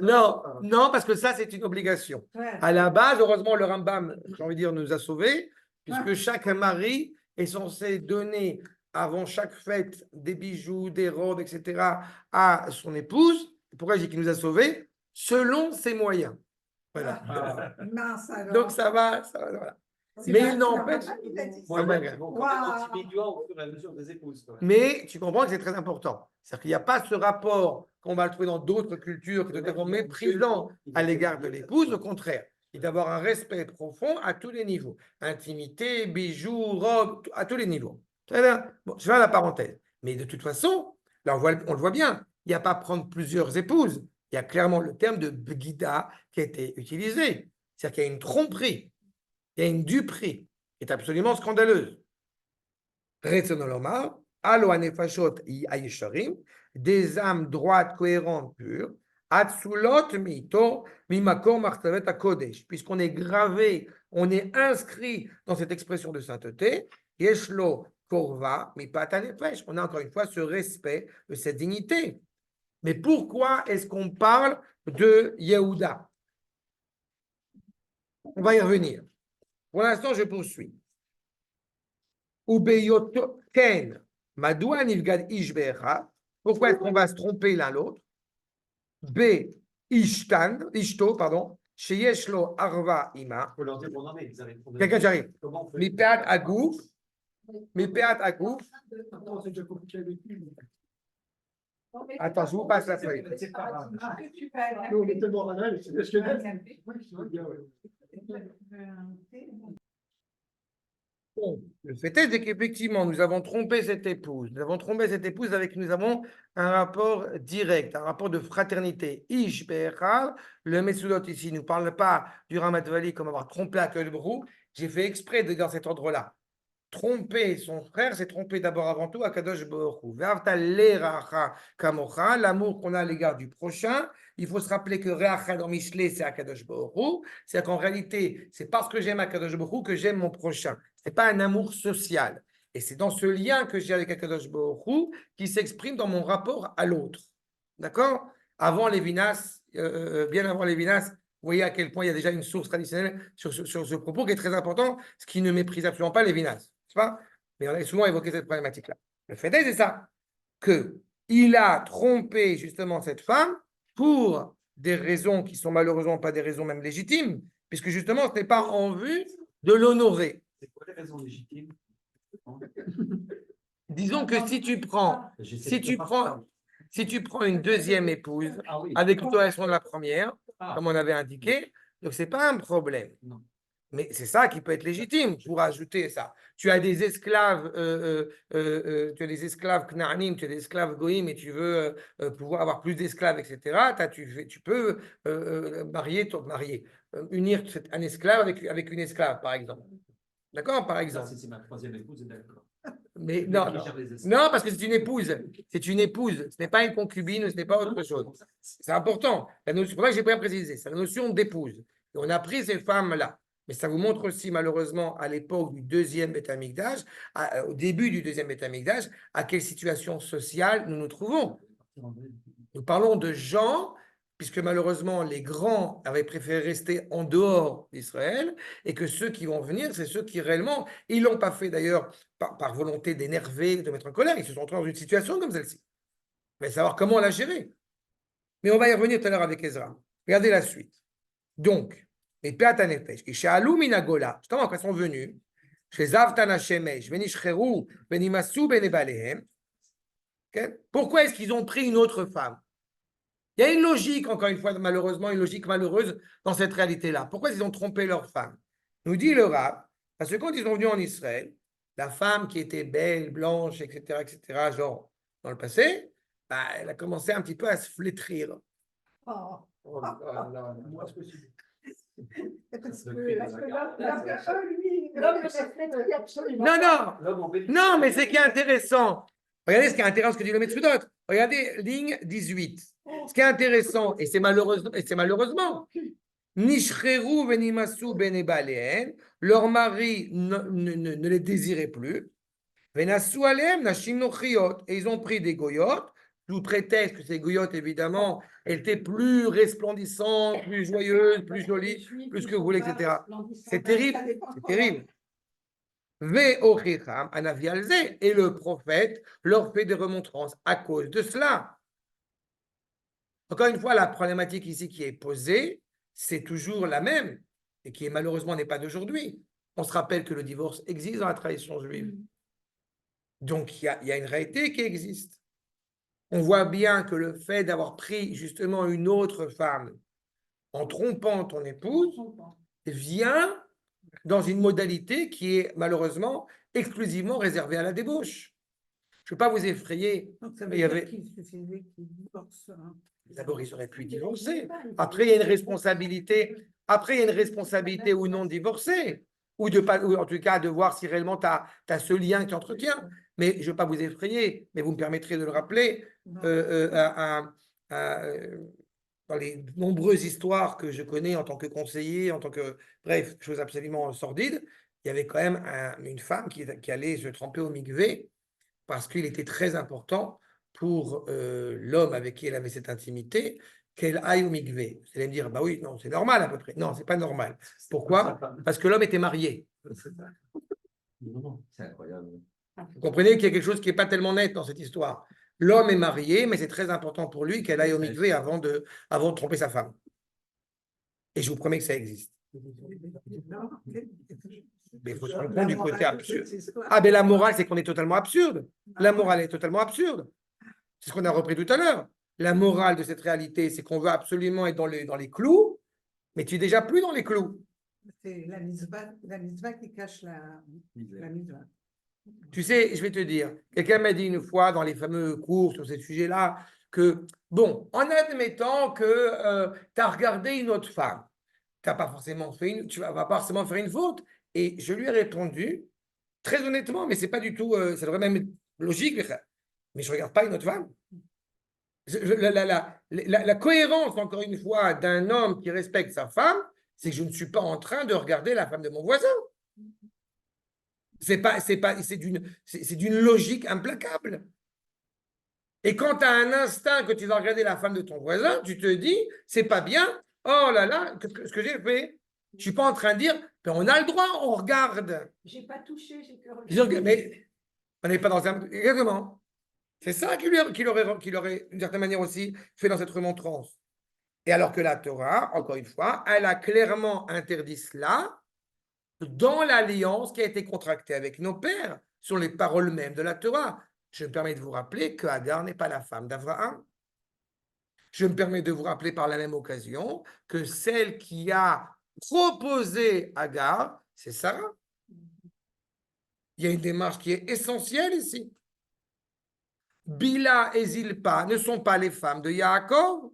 Non, parce que ça, c'est une obligation. Ouais. À la base, heureusement, le Rambam, j'ai envie de dire, nous a sauvés, puisque chaque mari est censé donner avant chaque fête des bijoux, des robes, etc. à son épouse. Pourquoi je dis qu'il nous a sauvés? Selon ses moyens. Voilà. Mince, alors. Donc ça va voilà. C'est Mais pas- il n'empêche. c'est pas il a dit ça. Au fur et à mesure des épouses. Quand même. Mais tu comprends que c'est très important. C'est-à-dire qu'il n'y a pas ce rapport qu'on va le trouver dans d'autres cultures qui est totalement méprisant à l'égard de l'épouse. Au contraire, il doit avoir un respect profond à tous les niveaux. Intimité, bijoux, robe, à tous les niveaux. Très bien. Bon, je vais à la parenthèse. Mais de toute façon, là, on le voit bien. Il n'y a pas à prendre plusieurs épouses. Il y a clairement le terme de bgida qui a été utilisé. C'est-à-dire qu'il y a une tromperie, il y a une duperie qui est absolument scandaleuse. Retzono lomar, alo hanefashot hayesharim, des âmes droites, cohérentes, pures, atsulot mito, mimakor martavet hakodesh, puisqu'on est gravé, on est inscrit dans cette expression de sainteté, yeshlo korva, mipat hanefesh, on a encore une fois ce respect de cette dignité. Mais pourquoi est-ce qu'on parle de Yehuda? On va y revenir. Pour l'instant, je poursuis. Ubeyoto ken, madoua nivgad ish be'echad. Pourquoi est-ce qu'on va se tromper l'un l'autre? B, ishto, pardon, sheyesh lo arva ima. Il faut leur dire bon, non, mais ils arrivent. Quelqu'un qui arrive. Comment on fait? Mipeat agouf, mipeat agouf. Attends, c'est déjà compliqué avec lui. Attends, je vous passe la feuille. C'est pas grave. Nous, on est tellement banal. Est-ce que Bon, le fait est qu'effectivement, nous avons trompé cette épouse. Nous avons trompé cette épouse avec nous avons un rapport direct, un rapport de fraternité. Ish be'echad, le Mesudot ici ne nous parle pas du Ramat Vali comme avoir trompé Akadosh Baruch Hu. J'ai fait exprès de dans cet ordre-là. Tromper son frère, c'est tromper d'abord avant tout Akadosh Baruch Hu. Ve'ahavta le'racha kamocha, l'amour qu'on a à l'égard du prochain. Il faut se rappeler que Re'acha dans Mishlei, c'est Akadosh Baruch Hu. C'est-à-dire qu'en réalité, c'est parce que j'aime Akadosh Baruch Hu que j'aime mon prochain. Ce n'est pas un amour social. Et c'est dans ce lien que j'ai avec Akadosh Baruch Hu qui s'exprime dans mon rapport à l'autre. D'accord? Avant Lévinas, bien avant Lévinas, vous voyez à quel point il y a déjà une source traditionnelle sur ce propos qui est très important, ce qui ne méprise absolument pas Lévinas. N'est-ce pas? Mais on a souvent évoqué cette problématique-là. Le fait est, c'est ça, qu'il a trompé justement cette femme pour des raisons qui sont malheureusement pas des raisons même légitimes, puisque justement, ce n'est pas en vue de l'honorer. C'est quoi les raisons légitimes? Disons que si tu prends une deuxième épouse Ah oui. avec l'autorisation de la première, Ah. comme on avait indiqué, donc ce n'est pas un problème. Non. Mais c'est ça qui peut être légitime pour ajouter ça. Tu as des esclaves, Knaanim, tu as des esclaves Goïm et tu veux pouvoir avoir plus d'esclaves, etc. Tu peux unir un esclave avec une esclave, par exemple. D'accord, par Ça, exemple. c'est ma troisième épouse, d'accord. Mais non, non, parce que c'est une épouse. C'est une épouse. Ce n'est pas une concubine, ce n'est pas autre chose. C'est important. C'est pour ça que j'ai bien précisé. C'est la notion d'épouse. Et on a pris ces femmes-là. Mais ça vous montre aussi, malheureusement, à l'époque du deuxième Beth Amikdash, au début du deuxième Beth Amikdash, à quelle situation sociale nous nous trouvons. Nous parlons de gens, puisque malheureusement, les grands avaient préféré rester en dehors d'Israël, et que ceux qui vont venir, c'est ceux qui réellement, ils ne l'ont pas fait d'ailleurs par volonté d'énerver, de mettre en colère, ils se sont retrouvés dans une situation comme celle-ci. Il va savoir comment la gérer. Mais on va y revenir tout à l'heure avec Ezra. Regardez la suite. Donc, les Peata Nefesh, qui chez Alou Minagola, justement, quand ils sont venus, chez Zavtana Shemesh, Venishcheru, Venimasu Benebalehem, pourquoi est-ce qu'ils ont pris une autre femme? Il y a une logique, encore une fois, malheureusement, une logique malheureuse dans cette réalité-là. Pourquoi ils ont trompé leur femme? Nous dit le Rav, parce que quand ils sont venus en Israël, la femme qui était belle, blanche, etc., genre dans le passé, bah, elle a commencé un petit peu à se flétrir. Oh. Oh là là. Parce que l'homme, lui, absolument. Non, mais c'est qui est intéressant. Regardez ce qui est intéressant, ce que dit le Metzudot. Regardez, ligne 18. Ce qui est intéressant, et c'est malheureusement, Nishcheru venimasu benebalehen, leur mari ne les désirait plus. Venasu alem nashim nochiot, et ils ont pris des goyotes, sous prétexte que ces goyotes, évidemment, elles étaient plus resplendissantes, plus joyeuses, plus jolies, plus ce que vous voulez, etc. C'est terrible, c'est terrible. Et le prophète leur fait des remontrances à cause de cela. Encore une fois, la problématique ici qui est posée, c'est toujours la même, et qui malheureusement n'est pas d'aujourd'hui. On se rappelle que le divorce existe dans la tradition juive. Donc, il y a une réalité qui existe. On voit bien que le fait d'avoir pris justement une autre femme en trompant ton épouse vient dans une modalité qui est malheureusement exclusivement réservée à la débauche. Je ne veux pas vous effrayer. Mais il y avait... D'abord, ils auraient pu divorcer. Après, il y a une responsabilité. Après, il y a une responsabilité ou non divorcer. ou de pas, ou en tout cas de voir si réellement tu as ce lien que tu entretiens. Mais je ne veux pas vous effrayer, mais vous me permettrez de le rappeler. Dans les nombreuses histoires que je connais en tant que conseiller, en tant que, bref, chose absolument sordide, il y avait quand même une femme qui allait se tremper au mikvé parce qu'il était très important pour l'homme avec qui elle avait cette intimité qu'elle aille au mikvé. Vous allez me dire, bah oui, non, c'est normal à peu près. Non, c'est pas normal. Pourquoi? Parce que l'homme était marié. C'est incroyable. Vous comprenez qu'il y a quelque chose qui n'est pas tellement net dans cette histoire. L'homme est marié, mais c'est très important pour lui qu'elle aille au mikvé avant de tromper sa femme. Et je vous promets que ça existe. Mais il faut se rendre compte du côté absurde. Ah, mais la morale, c'est qu'on est totalement absurde. La morale est totalement absurde. C'est ce qu'on a repris tout à l'heure. La morale de cette réalité, c'est qu'on veut absolument être dans les clous, mais tu es déjà plus dans les clous. C'est la mitzvah qui cache la mitzvah. Tu sais, je vais te dire, quelqu'un m'a dit une fois dans les fameux cours sur ces sujets-là que, bon, en admettant que tu as regardé une autre femme, tu vas pas forcément faire une faute. Et je lui ai répondu, très honnêtement, mais c'est pas du tout, ça devrait même être logique, mais je ne regarde pas une autre femme. La cohérence, encore une fois, d'un homme qui respecte sa femme, c'est que je ne suis pas en train de regarder la femme de mon voisin. C'est d'une logique implacable. Et quand tu as un instinct que tu vas regarder la femme de ton voisin, tu te dis, c'est pas bien, oh là là, ce que j'ai fait. Je ne suis pas en train de dire, mais on a le droit, on regarde. J'ai pas touché, j'ai que regardé. Mais on n'est pas dans un. Exactement. C'est ça qu'il aurait, d'une certaine manière aussi, fait dans cette remontrance. Et alors que la Torah, encore une fois, elle a clairement interdit cela dans l'alliance qui a été contractée avec nos pères, sur les paroles mêmes de la Torah. Je me permets de vous rappeler que Agar n'est pas la femme d'Abraham. Je me permets de vous rappeler par la même occasion que celle qui a proposé Agar, c'est Sarah. Il y a une démarche qui est essentielle ici. Bila et Zilpa ne sont pas les femmes de Yaakov.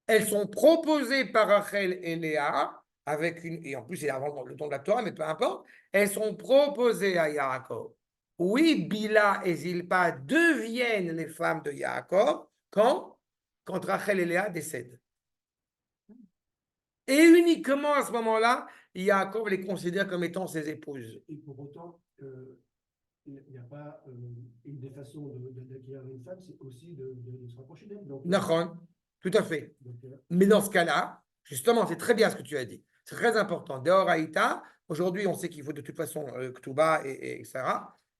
Elles sont proposées par Rachel et Léa, et en plus c'est avant le temps de la Torah, mais peu importe, elles sont proposées à Yaakov. Oui, Bila et Zilpa deviennent les femmes de Yaakov quand Rachel et Léa décèdent. Et uniquement à ce moment-là, Yaakov les considère comme étant ses épouses. Et pour autant, il n'y a pas une des façons d'acquérir une femme, c'est aussi de se rapprocher d'elle. Nachon, tout à fait. Mais dans ce cas-là, justement, c'est très bien ce que tu as dit. C'est très important. Deoraïta, aujourd'hui, on sait qu'il faut de toute façon Ktuba et etc.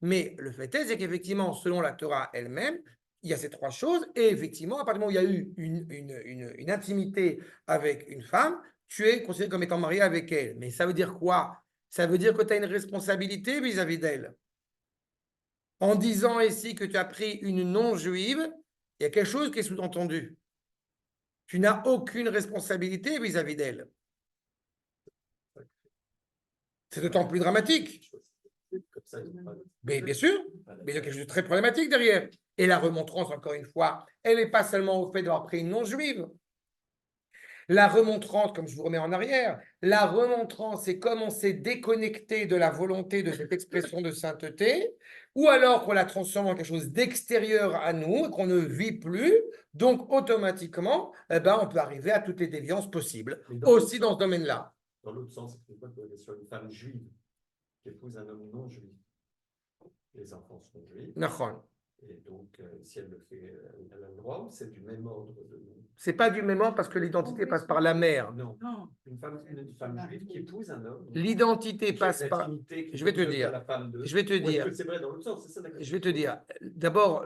Mais le fait est, c'est qu'effectivement, selon la Torah elle-même, il y a ces trois choses. Et effectivement, à partir du moment où il y a eu une intimité avec une femme, tu es considéré comme étant marié avec elle. Mais ça veut dire quoi? Ça veut dire que tu as une responsabilité vis-à-vis d'elle. En disant ici que tu as pris une non-juive, il y a quelque chose qui est sous-entendu. Tu n'as aucune responsabilité vis-à-vis d'elle. C'est d'autant plus dramatique. Mais bien sûr, mais il y a quelque chose de très problématique derrière. Et la remontrance, encore une fois, elle n'est pas seulement au fait d'avoir pris une non-juive. La remontrance, comme je vous remets en arrière, la remontrance, c'est comme on s'est déconnecté de la volonté de cette expression de sainteté, ou alors qu'on la transforme en quelque chose d'extérieur à nous, qu'on ne vit plus, donc automatiquement, on peut arriver à toutes les déviances possibles, aussi dans ce domaine-là. Dans l'autre sens, c'est quoi sur une femme juive qui épouse un homme non juif? Les enfants sont juifs. Nachon. Et donc, si elle le fait, elle a le droit, ou c'est du même ordre de... C'est pas du même ordre parce que l'identité passe par la mère. Non. Une femme juive qui épouse un homme. L'identité passe par. Je vais te dire. Je vais te dire. C'est vrai dans l'autre sens, c'est ça. Je vais te dire. D'abord,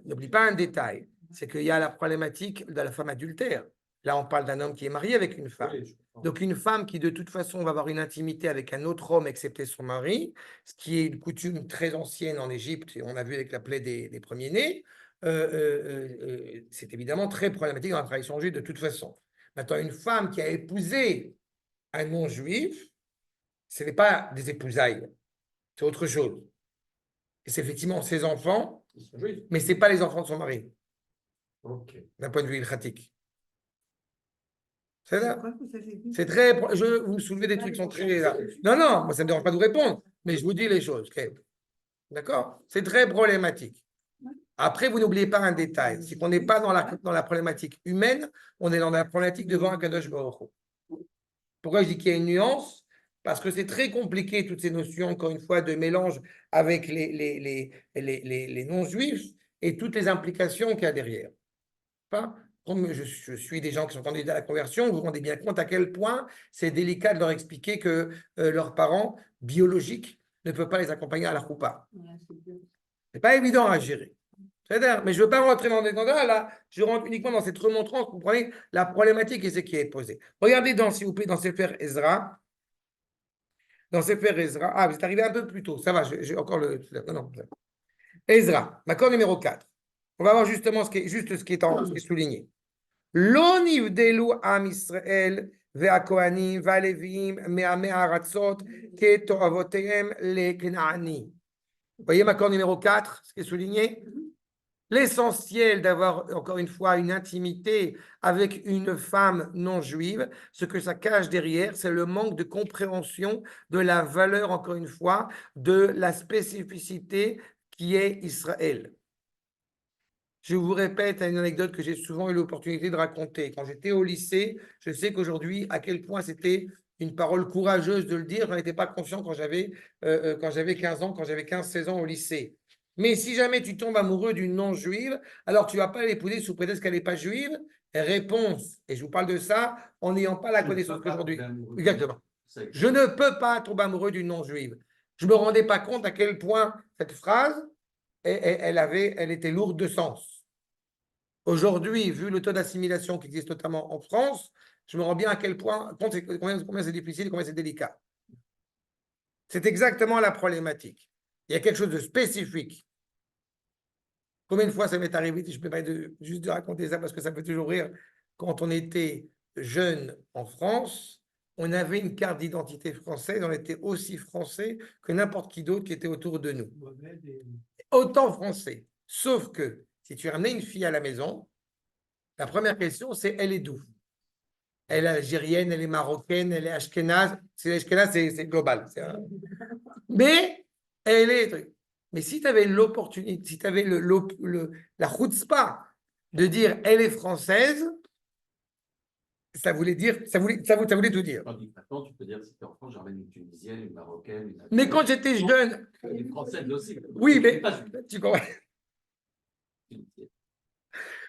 n'oublie pas un détail, c'est qu'il y a la problématique de la femme adultère. Là, on parle d'un homme qui est marié avec une femme. Oui, Donc, une femme qui, de toute façon, va avoir une intimité avec un autre homme, excepté son mari, ce qui est une coutume très ancienne en Égypte, et on a vu avec la plaie des premiers-nés, c'est évidemment très problématique dans la tradition juive de toute façon. Maintenant, une femme qui a épousé un non-juif, ce n'est pas des épousailles, c'est autre chose. Et c'est effectivement ses enfants, mais ce n'est pas les enfants de son mari, Ok. d'un point de vue ilkhatique. C'est là. Quoi que vous avez dit? C'est très. Vous me soulevez des trucs qui sont très. Non, non, moi, ça ne me dérange pas de vous répondre, mais je vous dis les choses. Ok. D'accord? C'est très problématique. Après, vous n'oubliez pas un détail, c'est qu'on n'est pas dans la problématique humaine, on est dans la problématique devant un Kadosh Baruch Hu. Pourquoi je dis qu'il y a une nuance? Parce que c'est très compliqué, toutes ces notions, encore une fois, de mélange avec les non-juifs et toutes les implications qu'il y a derrière. Pas? Comme je suis des gens qui sont candidats à la conversion, vous vous rendez bien compte à quel point c'est délicat de leur expliquer que leurs parents biologiques ne peuvent pas les accompagner à la choupa. C'est pas évident à gérer. C'est-à-dire, mais je ne veux pas rentrer dans des détails là, je rentre uniquement dans cette remontrance, vous comprenez la problématique et ce qui est posé. Regardez s'il vous plaît, dans Sefer Ezra. Dans Sefer Ezra, ah, vous êtes arrivé un peu plus tôt, ça va, j'ai encore le. Non, non. Ezra, accord numéro 4. On va voir justement ce qui est souligné. Lo nivdelu am Israël ve'akohanim ve'alevim me'amei haratzot ke'toavotehem leKnaani. Vous voyez, accord numéro 4, ce qui est souligné. L'essentiel d'avoir, encore une fois, une intimité avec une femme non juive, ce que ça cache derrière, c'est le manque de compréhension de la valeur, encore une fois, de la spécificité qui est Israël. Je vous répète une anecdote que j'ai souvent eu l'opportunité de raconter. Quand j'étais au lycée, je sais qu'aujourd'hui, à quel point c'était une parole courageuse de le dire. Je n'en étais pas conscient quand j'avais 15 ans, quand j'avais 15-16 ans au lycée. Mais si jamais tu tombes amoureux d'une non-juive, alors tu ne vas pas l'épouser sous prétexte qu'elle n'est pas juive. Réponse, et je vous parle de ça en n'ayant pas la connaissance qu'aujourd'hui. Exactement. Je ne peux pas tomber amoureux d'une non-juive. Je ne me rendais pas compte à quel point cette phrase, elle était lourde de sens. Aujourd'hui, vu le taux d'assimilation qui existe notamment en France, je me rends bien à quel point, combien c'est difficile et combien c'est délicat. C'est exactement la problématique. Il y a quelque chose de spécifique. Combien de fois ça m'est arrivé, je me permets juste de raconter ça parce que ça me fait toujours rire, quand on était jeune en France, on avait une carte d'identité française, on était aussi français que n'importe qui d'autre qui était autour de nous. Autant français. Sauf que si tu ramenais une fille à la maison, la première question, c'est elle est d'où? Elle est algérienne, elle est marocaine, elle est ashkénaze. C'est ashkénaze, c'est global. Mais elle est. Mais si tu avais l'opportunité, si tu avais la chutzpah de dire elle est française, ça voulait tout dire. Maintenant, tu peux dire si tu es en France, j'emmène une Tunisienne, une Marocaine, une. Mais quand j'étais jeune. Une Française aussi. Oui, mais tu comprends.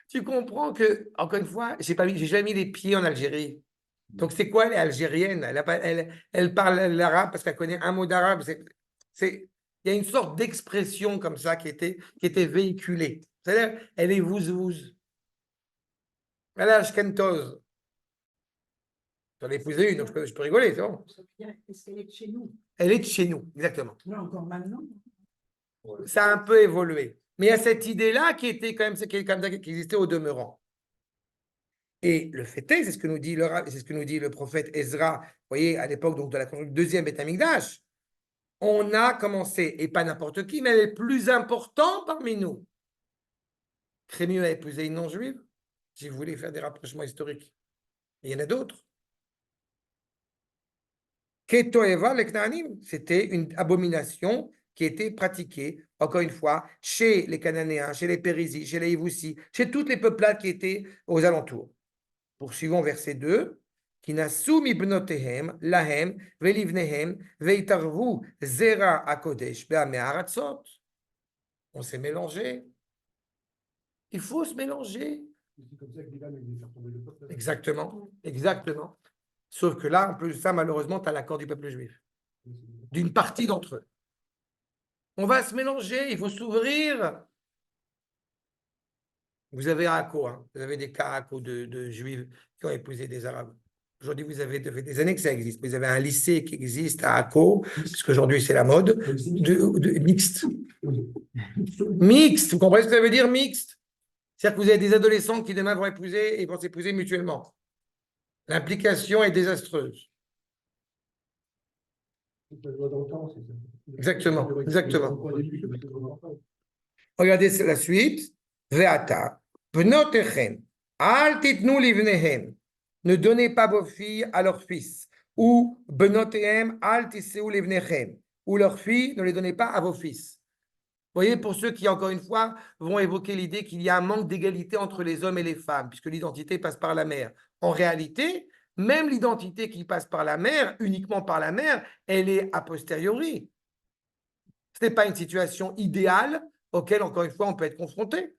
Tu comprends que, encore une fois, j'ai jamais mis les pieds en Algérie. Donc, c'est quoi, elle est algérienne? Elle parle l'arabe parce qu'elle connaît un mot d'arabe. Il y a une sorte d'expression comme ça qui était véhiculée. C'est-à-dire, elle est vous-vous. Elle est ashkentoz. J'en ai épousé une, donc je peux rigoler, c'est bon. Est-ce qu'elle est de chez nous? Elle est de chez nous, exactement. Non, encore maintenant. Ça a un peu évolué. Mais il y a cette idée-là qui existait au demeurant. Et le fait est, c'est ce que nous dit le prophète Ezra, vous voyez, à l'époque donc, de la construction du deuxième Beth Amikdash, on a commencé, et pas n'importe qui, mais les plus importants parmi nous. Crémieux a épousé une non-juive, si vous voulez faire des rapprochements historiques. Il y en a d'autres. Ketoeva, les Knaanim, c'était une abomination qui était pratiquée, encore une fois, chez les Cananéens, chez les Périzis, chez les Ivoussis, chez toutes les peuplades qui étaient aux alentours. Poursuivons verset 2. Kinasu mibnotehem lahem velivnehem veitarvu zera akodesh be'amei haratzot. On s'est mélangé. Il faut se mélanger. C'est comme ça que Bilam il faire tomber le peuple. Exactement, exactement. Sauf que là, en plus de ça, malheureusement, tu as l'accord du peuple juif, d'une partie d'entre eux. On va se mélanger, il faut s'ouvrir. Vous avez à Akko, hein. Vous avez des cas à Akko de juifs qui ont épousé des arabes. Aujourd'hui, vous avez des années que ça existe. Vous avez un lycée qui existe à Akko, puisqu'aujourd'hui c'est la mode, mixte. Mixte, vous comprenez ce que ça veut dire mixte? C'est-à-dire que vous avez des adolescents qui demain vont épouser et vont s'épouser mutuellement. L'implication est désastreuse. Exactement, exactement. Regardez la suite. Ve'ata, pnotechem, al titnu livnehem, ne donnez pas vos filles à leurs fils, ou benotehem al tiseu levnechem, ou leurs filles, ne les donnez pas à vos fils. Vous voyez, pour ceux qui, encore une fois, vont évoquer l'idée qu'il y a un manque d'égalité entre les hommes et les femmes, puisque l'identité passe par la mère. En réalité, même l'identité qui passe par la mère, uniquement par la mère, elle est a posteriori. Ce n'est pas une situation idéale auquel, encore une fois, on peut être confronté.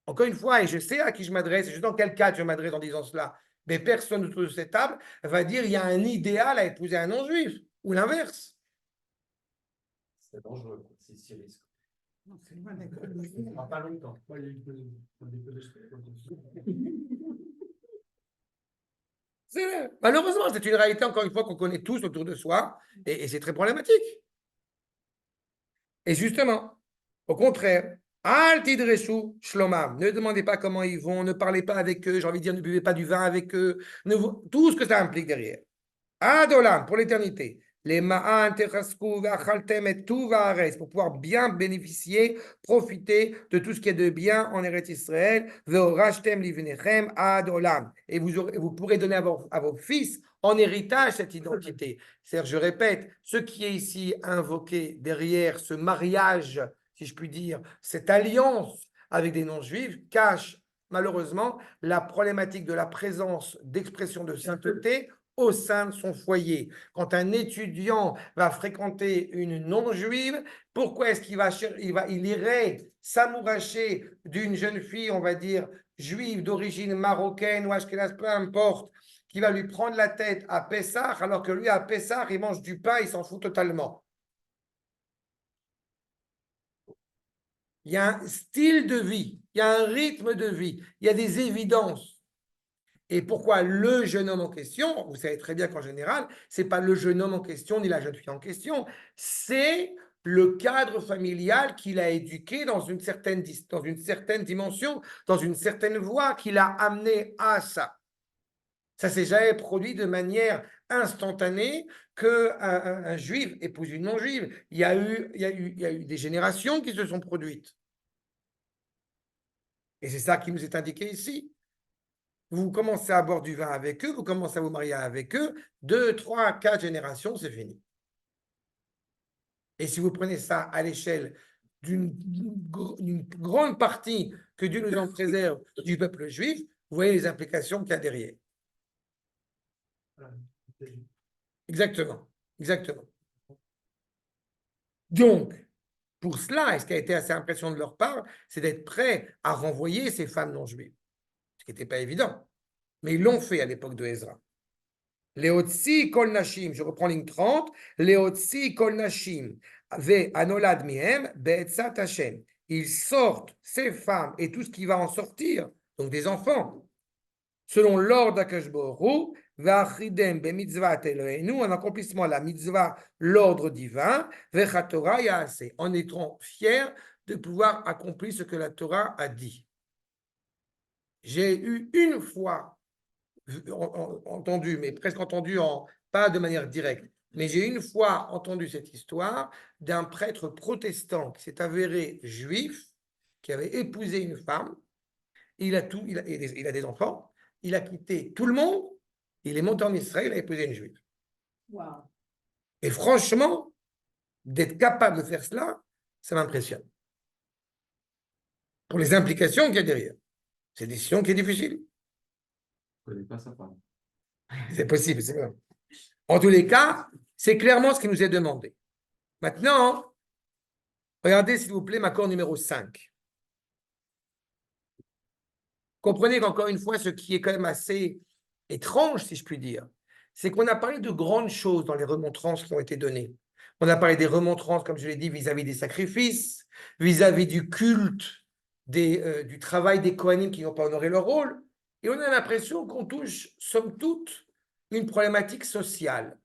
Encore une fois, et je sais à qui je m'adresse, je sais dans quel cadre je m'adresse en disant cela, mais personne autour de cette table va dire il y a un idéal à épouser un non-juif, ou l'inverse. C'est dangereux, c'est risque. Non, c'est loin d'être Ça ne prend pas longtemps. Ouais, il y a des cholestérol. Malheureusement, c'est une réalité, encore une fois, qu'on connaît tous autour de soi, et c'est très problématique. Et justement, au contraire, Al tidreshu shlomam, ne demandez pas comment ils vont, ne parlez pas avec eux, j'ai envie de dire, ne buvez pas du vin avec eux, tout ce que ça implique derrière. Adolam, pour l'éternité. Les ma'an techasku v'achaltem et tout va'aretz, pour pouvoir bien bénéficier, profiter de tout ce qui est de bien en Eretz Israël. Ve'orashtem livnechem adolam. Et vous pourrez donner à vos fils en héritage cette identité. C'est-à-dire, je répète, ce qui est ici invoqué derrière ce mariage, si je puis dire, cette alliance avec des non-juifs, cache malheureusement la problématique de la présence d'expression de sainteté au sein de son foyer. Quand un étudiant va fréquenter une non-juive, pourquoi est-ce il irait s'amouracher d'une jeune fille, on va dire, juive d'origine marocaine ou ashkénaze, peu importe, qui va lui prendre la tête à Pessah, alors que lui, à Pessah, il mange du pain, il s'en fout totalement. Il y a un style de vie, il y a un rythme de vie, il y a des évidences. Et pourquoi le jeune homme en question, vous savez très bien qu'en général, ce n'est pas le jeune homme en question ni la jeune fille en question, c'est le cadre familial qu'il a éduqué dans une certaine dimension, dans une certaine voie, qui l'a amené à ça. Ça s'est jamais produit de manière instantanée qu'un juif épouse une non-juive. Il y a eu des générations qui se sont produites. Et c'est ça qui nous est indiqué ici. Vous commencez à boire du vin avec eux, vous commencez à vous marier avec eux, 2, 3, 4 générations, c'est fini. Et si vous prenez ça à l'échelle d'une grande partie que Dieu nous en préserve du peuple juif, vous voyez les implications qu'il y a derrière. Exactement, exactement. Donc, pour cela, et ce qui a été assez impressionnant de leur part, c'est d'être prêt à renvoyer ces femmes non juives. Ce qui n'était pas évident. Mais ils l'ont fait à l'époque de Ezra. Leotzi kol nashim, je reprends ligne 30, Leotzi kol nashim, ve anolad mihem, be'etzat Hashem. Ils sortent ces femmes et tout ce qui va en sortir, donc des enfants, selon l'ordre d'Akadosh Baruch Hu, ve'achidem be'mitzvat Eloheinu, en accomplissement de la mitzvah, l'ordre divin, ve'chatorah ya'aseh, en étant fiers de pouvoir accomplir ce que la Torah a dit. J'ai eu une fois entendu, mais presque entendu, pas de manière directe, mais j'ai une fois entendu cette histoire d'un prêtre protestant qui s'est avéré juif, qui avait épousé une femme, il a des enfants, il a quitté tout le monde, il est monté en Israël, il a épousé une juive. Wow. Et franchement, d'être capable de faire cela, ça m'impressionne. Pour les implications qu'il y a derrière. C'est une décision qui est difficile. Je ne connais pas sa femme. C'est possible, c'est vrai. En tous les cas, c'est clairement ce qui nous est demandé. Maintenant, regardez s'il vous plaît m'accord numéro 5. Comprenez qu'encore une fois, ce qui est quand même assez étrange, si je puis dire, c'est qu'on a parlé de grandes choses dans les remontrances qui ont été données. On a parlé des remontrances, comme je l'ai dit, vis-à-vis des sacrifices, vis-à-vis du culte, du travail des Kohanim qui n'ont pas honoré leur rôle. Et on a l'impression qu'on touche, somme toute, une problématique sociale.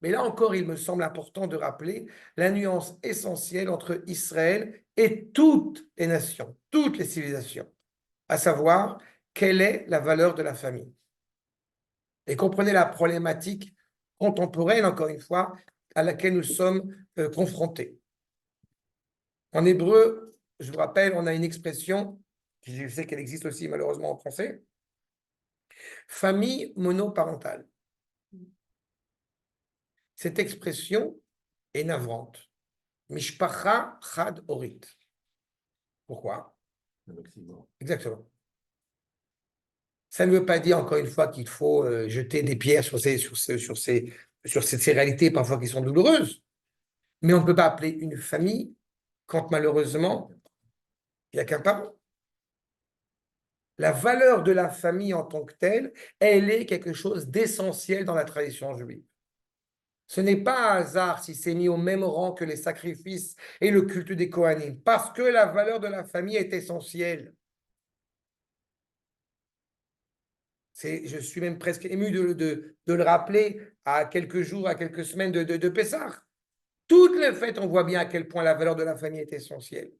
Mais là encore, il me semble important de rappeler la nuance essentielle entre Israël et toutes les nations, toutes les civilisations, à savoir quelle est la valeur de la famille. Et comprenez la problématique contemporaine, encore une fois, à laquelle nous sommes confrontés. En hébreu, je vous rappelle, on a une expression, je sais qu'elle existe aussi malheureusement en français, Famille monoparentale. Cette expression est navrante. Mishpacha chad orit. Pourquoi? Un oxymore. Exactement. Ça ne veut pas dire, encore une fois, qu'il faut jeter des pierres sur ces réalités parfois qui sont douloureuses. Mais on ne peut pas appeler une famille quand malheureusement, il n'y a qu'un parent. La valeur de la famille en tant que telle, elle est quelque chose d'essentiel dans la tradition juive. Ce n'est pas un hasard si c'est mis au même rang que les sacrifices et le culte des Kohanim, parce que la valeur de la famille est essentielle. Je suis même presque ému de le rappeler à quelques jours, à quelques semaines de Pessah. Toutes les fêtes, on voit bien à quel point la valeur de la famille est essentielle.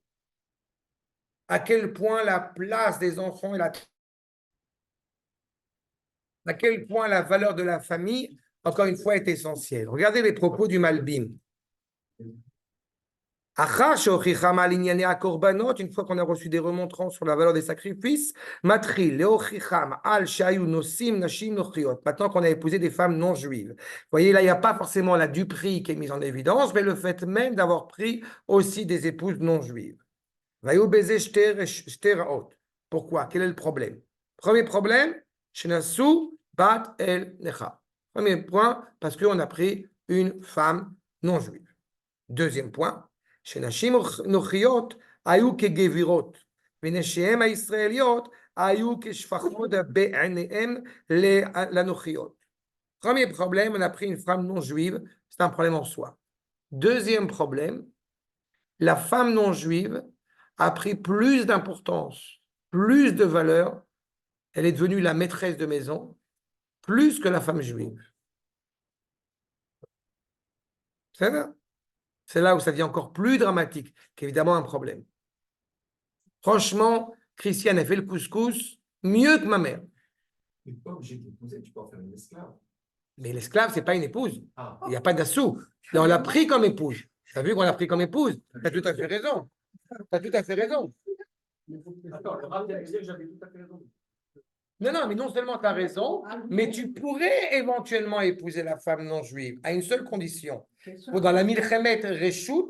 À quel point la place des enfants et à quel point la valeur de la famille, encore une fois, est essentielle. Regardez les propos du Malbim. Une fois qu'on a reçu des remontrances sur la valeur des sacrifices, maintenant qu'on a épousé des femmes non juives. Vous voyez, là, il n'y a pas forcément la duperie qui est mise en évidence, mais le fait même d'avoir pris aussi des épouses non juives. Pourquoi? Quel est le problème? Premier problème, bat el necha. Premier point, parce qu'on a pris une femme non juive. Deuxième point, שנשים נוכריות היו כגבירות, ונשיהם הישראליות היו כשפחות בעיניהם לנוכריות. Premier problème, on a pris une femme non juive, c'est un problème en soi. Deuxième problème, la femme non juive a pris plus d'importance, plus de valeur, elle est devenue la maîtresse de maison, plus que la femme juive. C'est ça? C'est là où ça devient encore plus dramatique, qu'évidemment un problème. Franchement, Christiane a fait le couscous mieux que ma mère. Tu n'es pas obligé d'épouser, tu peux en faire une esclave. Mais l'esclave, ce n'est pas une épouse. Ah, Il n'y a pas d'assou. Et on l'a pris comme épouse. Tu as vu qu'on l'a pris comme épouse? Tu as tout à fait raison. Tu as tout à fait raison. attends, le rap vient de dire que j'avais tout à fait raison. Non, mais non seulement tu as raison, mais tu pourrais éventuellement épouser la femme non juive à une seule condition. Dans la Milchemet Reshut,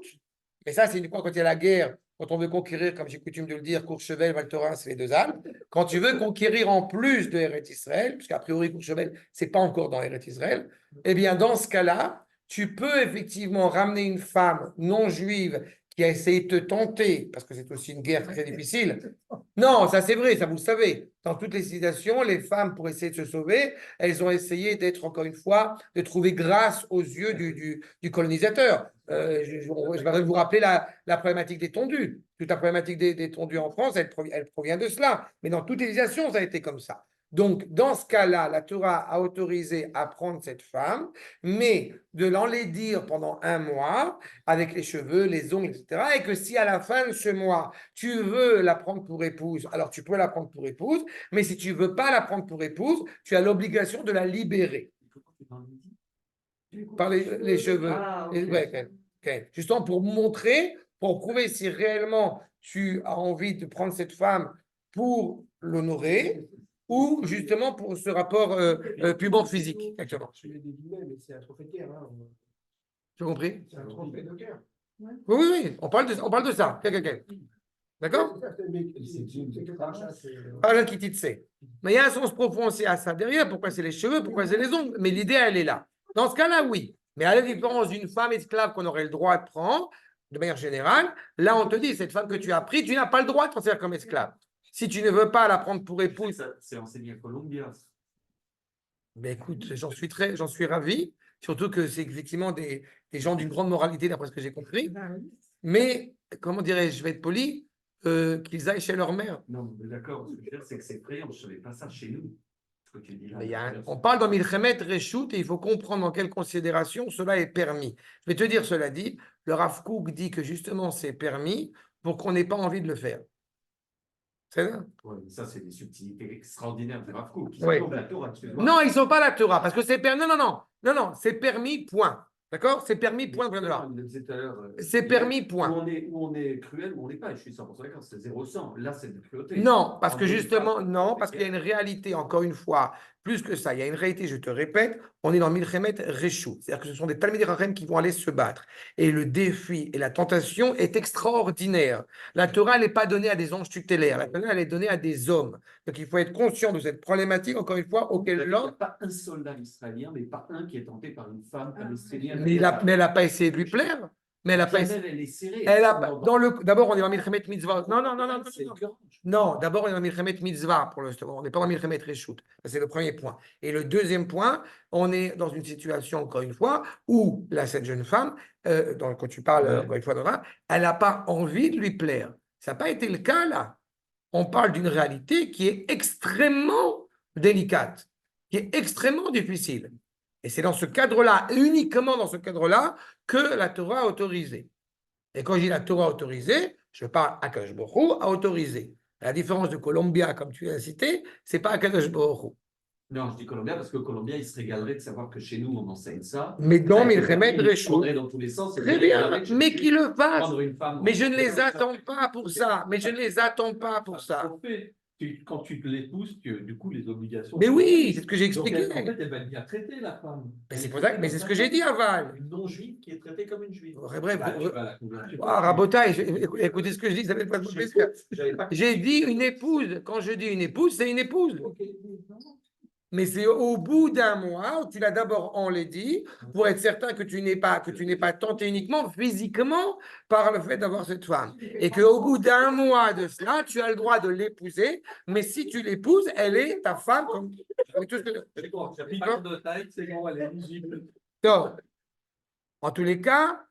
mais ça c'est une fois quand il y a la guerre, quand on veut conquérir, comme j'ai coutume de le dire, Courchevel, Val Thorens, c'est les deux Alpes. Quand tu veux conquérir en plus de Eretz Israël, puisqu'à priori Courchevel, c'est pas encore dans Eretz Israël, eh bien dans ce cas-là, tu peux effectivement ramener une femme non juive qui a essayé de te tenter, parce que c'est aussi une guerre très difficile. Non, ça c'est vrai, ça vous le savez. Dans toutes les civilisations, les femmes, pour essayer de se sauver, elles ont essayé d'être, encore une fois, de trouver grâce aux yeux du colonisateur. Je vais vous rappeler la problématique des tondus. Toute la problématique des tondus en France, elle provient de cela. Mais dans toutes les civilisations, ça a été comme ça. Donc, dans ce cas-là, la Torah a autorisé à prendre cette femme, mais de l'enlaidir pendant 1 mois, avec les cheveux, les ongles, etc. Et que si à la fin de ce mois, tu veux la prendre pour épouse, alors tu peux la prendre pour épouse, mais si tu ne veux pas la prendre pour épouse, tu as l'obligation de la libérer. Par les cheveux. Ah, ok. Ouais, okay. Justement pour montrer, pour prouver si réellement tu as envie de prendre cette femme pour l'honorer, ou justement pour ce rapport purement physique. Exactement. Je fais des guillemets, mais c'est un trophée de guerre. Hein. Tu as compris? C'est un trophée de guerre. Oui, on parle de ça. D'accord? Pas un qui titse. Mais il y a un sens profond aussi à ça derrière. Pourquoi c'est les cheveux? Pourquoi c'est les ongles? Mais l'idée, elle est là. Dans ce cas-là, oui. Mais à la différence d'une femme esclave qu'on aurait le droit de prendre, de manière générale, là, on te dit, cette femme que tu as prise, tu n'as pas le droit de considérer comme esclave. Si tu ne veux pas la prendre pour épouse. C'est enseigné à Columbia. Ben écoute, j'en suis ravi. Surtout que c'est effectivement des gens d'une grande moralité, d'après ce que j'ai compris. Mais, comment dirais-je, je vais être poli, qu'ils aillent chez leur mère. Non, mais d'accord, ce que je veux dire, c'est que c'est effrayant. Je ne savais pas ça chez nous. Ce que tu dis là. Mais on parle dans Milchemet Reshut et il faut comprendre dans quelle considération cela est permis. Je vais te dire, cela dit, le Rav Kook dit que justement c'est permis pour qu'on n'ait pas envie de le faire. C'est ça? Ouais, mais ça, c'est des subtilités extraordinaires de Rav Kook. Oui. La Torah, excuse-moi. Non, ils ne sont pas la Torah parce que c'est permis. Non, c'est permis, point. D'accord? C'est permis, point de Justement, là. il le disait tout à l'heure, C'est permis, point. Où on est cruel, où on n'est pas. Et je suis 100% d'accord, c'est 0-100. Là, c'est de la cruauté. Non, parce que Enlever une justement, femme, non, parce qu'il y a une réalité, encore une fois, plus que ça, il y a une réalité, je te répète, on est dans Milchemet Reshut. C'est-à-dire que ce sont des Talmidei Chachem qui vont aller se battre. Et le défi et la tentation est extraordinaire. La Torah, elle n'est pas donnée à des anges tutélaires. La Torah, elle est donnée à des hommes. Donc il faut être conscient de cette problématique, encore une fois, auquel Il n'y a l'homme. pas un soldat israélien, mais pas un qui est tenté par une femme palestinienne. Mais elle n'a pas essayé de lui plaire. Mais elle n'a pas essayé. Elle est serrée. Elle a pas- dans le, d'abord, on est dans Milchemet Mitzvah. Non, non, non, non, non, C'est non. grand. Non, d'abord, on est dans Milchemet Mitzvah pour l'instant. On n'est pas dans Milchemet Reshut. Ça, c'est le premier point. Et le deuxième point, on est dans une situation, encore une fois, où cette jeune femme, quand tu parles, encore une fois, Nora, elle n'a pas envie de lui plaire. Ça n'a pas été le cas, là. On parle d'une réalité qui est extrêmement délicate, qui est extrêmement difficile. Et c'est dans ce cadre-là, uniquement dans ce cadre-là, que la Torah a autorisé. Et quand je dis la Torah autorisée, je parle Akadosh Baruch Hu a autorisé. À la différence de Colombia, comme tu l'as cité, c'est pas Akadosh Baruch Hu. Non, je dis Colombien parce que Colombien, il se régalerait de savoir que chez nous, on enseigne ça. Mais dans Ça a été Milchemet permis, il Reshut, prendrait dans tous les sens. très bien, mais qu'ils le fassent. Prendre une femme. Mais je ne les attends pas pour ça. Mais je ne les attends pas pour ça. En fait, quand tu l'épouses, du coup, les obligations. Mais oui, c'est ce que j'ai Donc, expliqué. en fait, elle va bien traiter la femme. Mais c'est pour ça, mais c'est ce que j'ai dit, Aval. Une non-juive qui est traitée comme une juive. Bref, Bah, tu vas la convertir. ah, Rabotaï, écoutez ce que je dis, ça fait pas de plaisir. J'avais pas- J'ai dit une épouse. Quand je dis une épouse, c'est une épouse. Mais c'est au bout d'un mois où tu l'as d'abord enlaidi pour être certain que tu n'es pas tenté uniquement physiquement par le fait d'avoir cette femme. Et qu'au bout d'un mois de cela, tu as le droit de l'épouser. Mais si tu l'épouses, elle est ta femme. Comme tout ce que... C'est bon, j'ai pas de taille, c'est bon, elle est éligible. Donc, en tous les cas,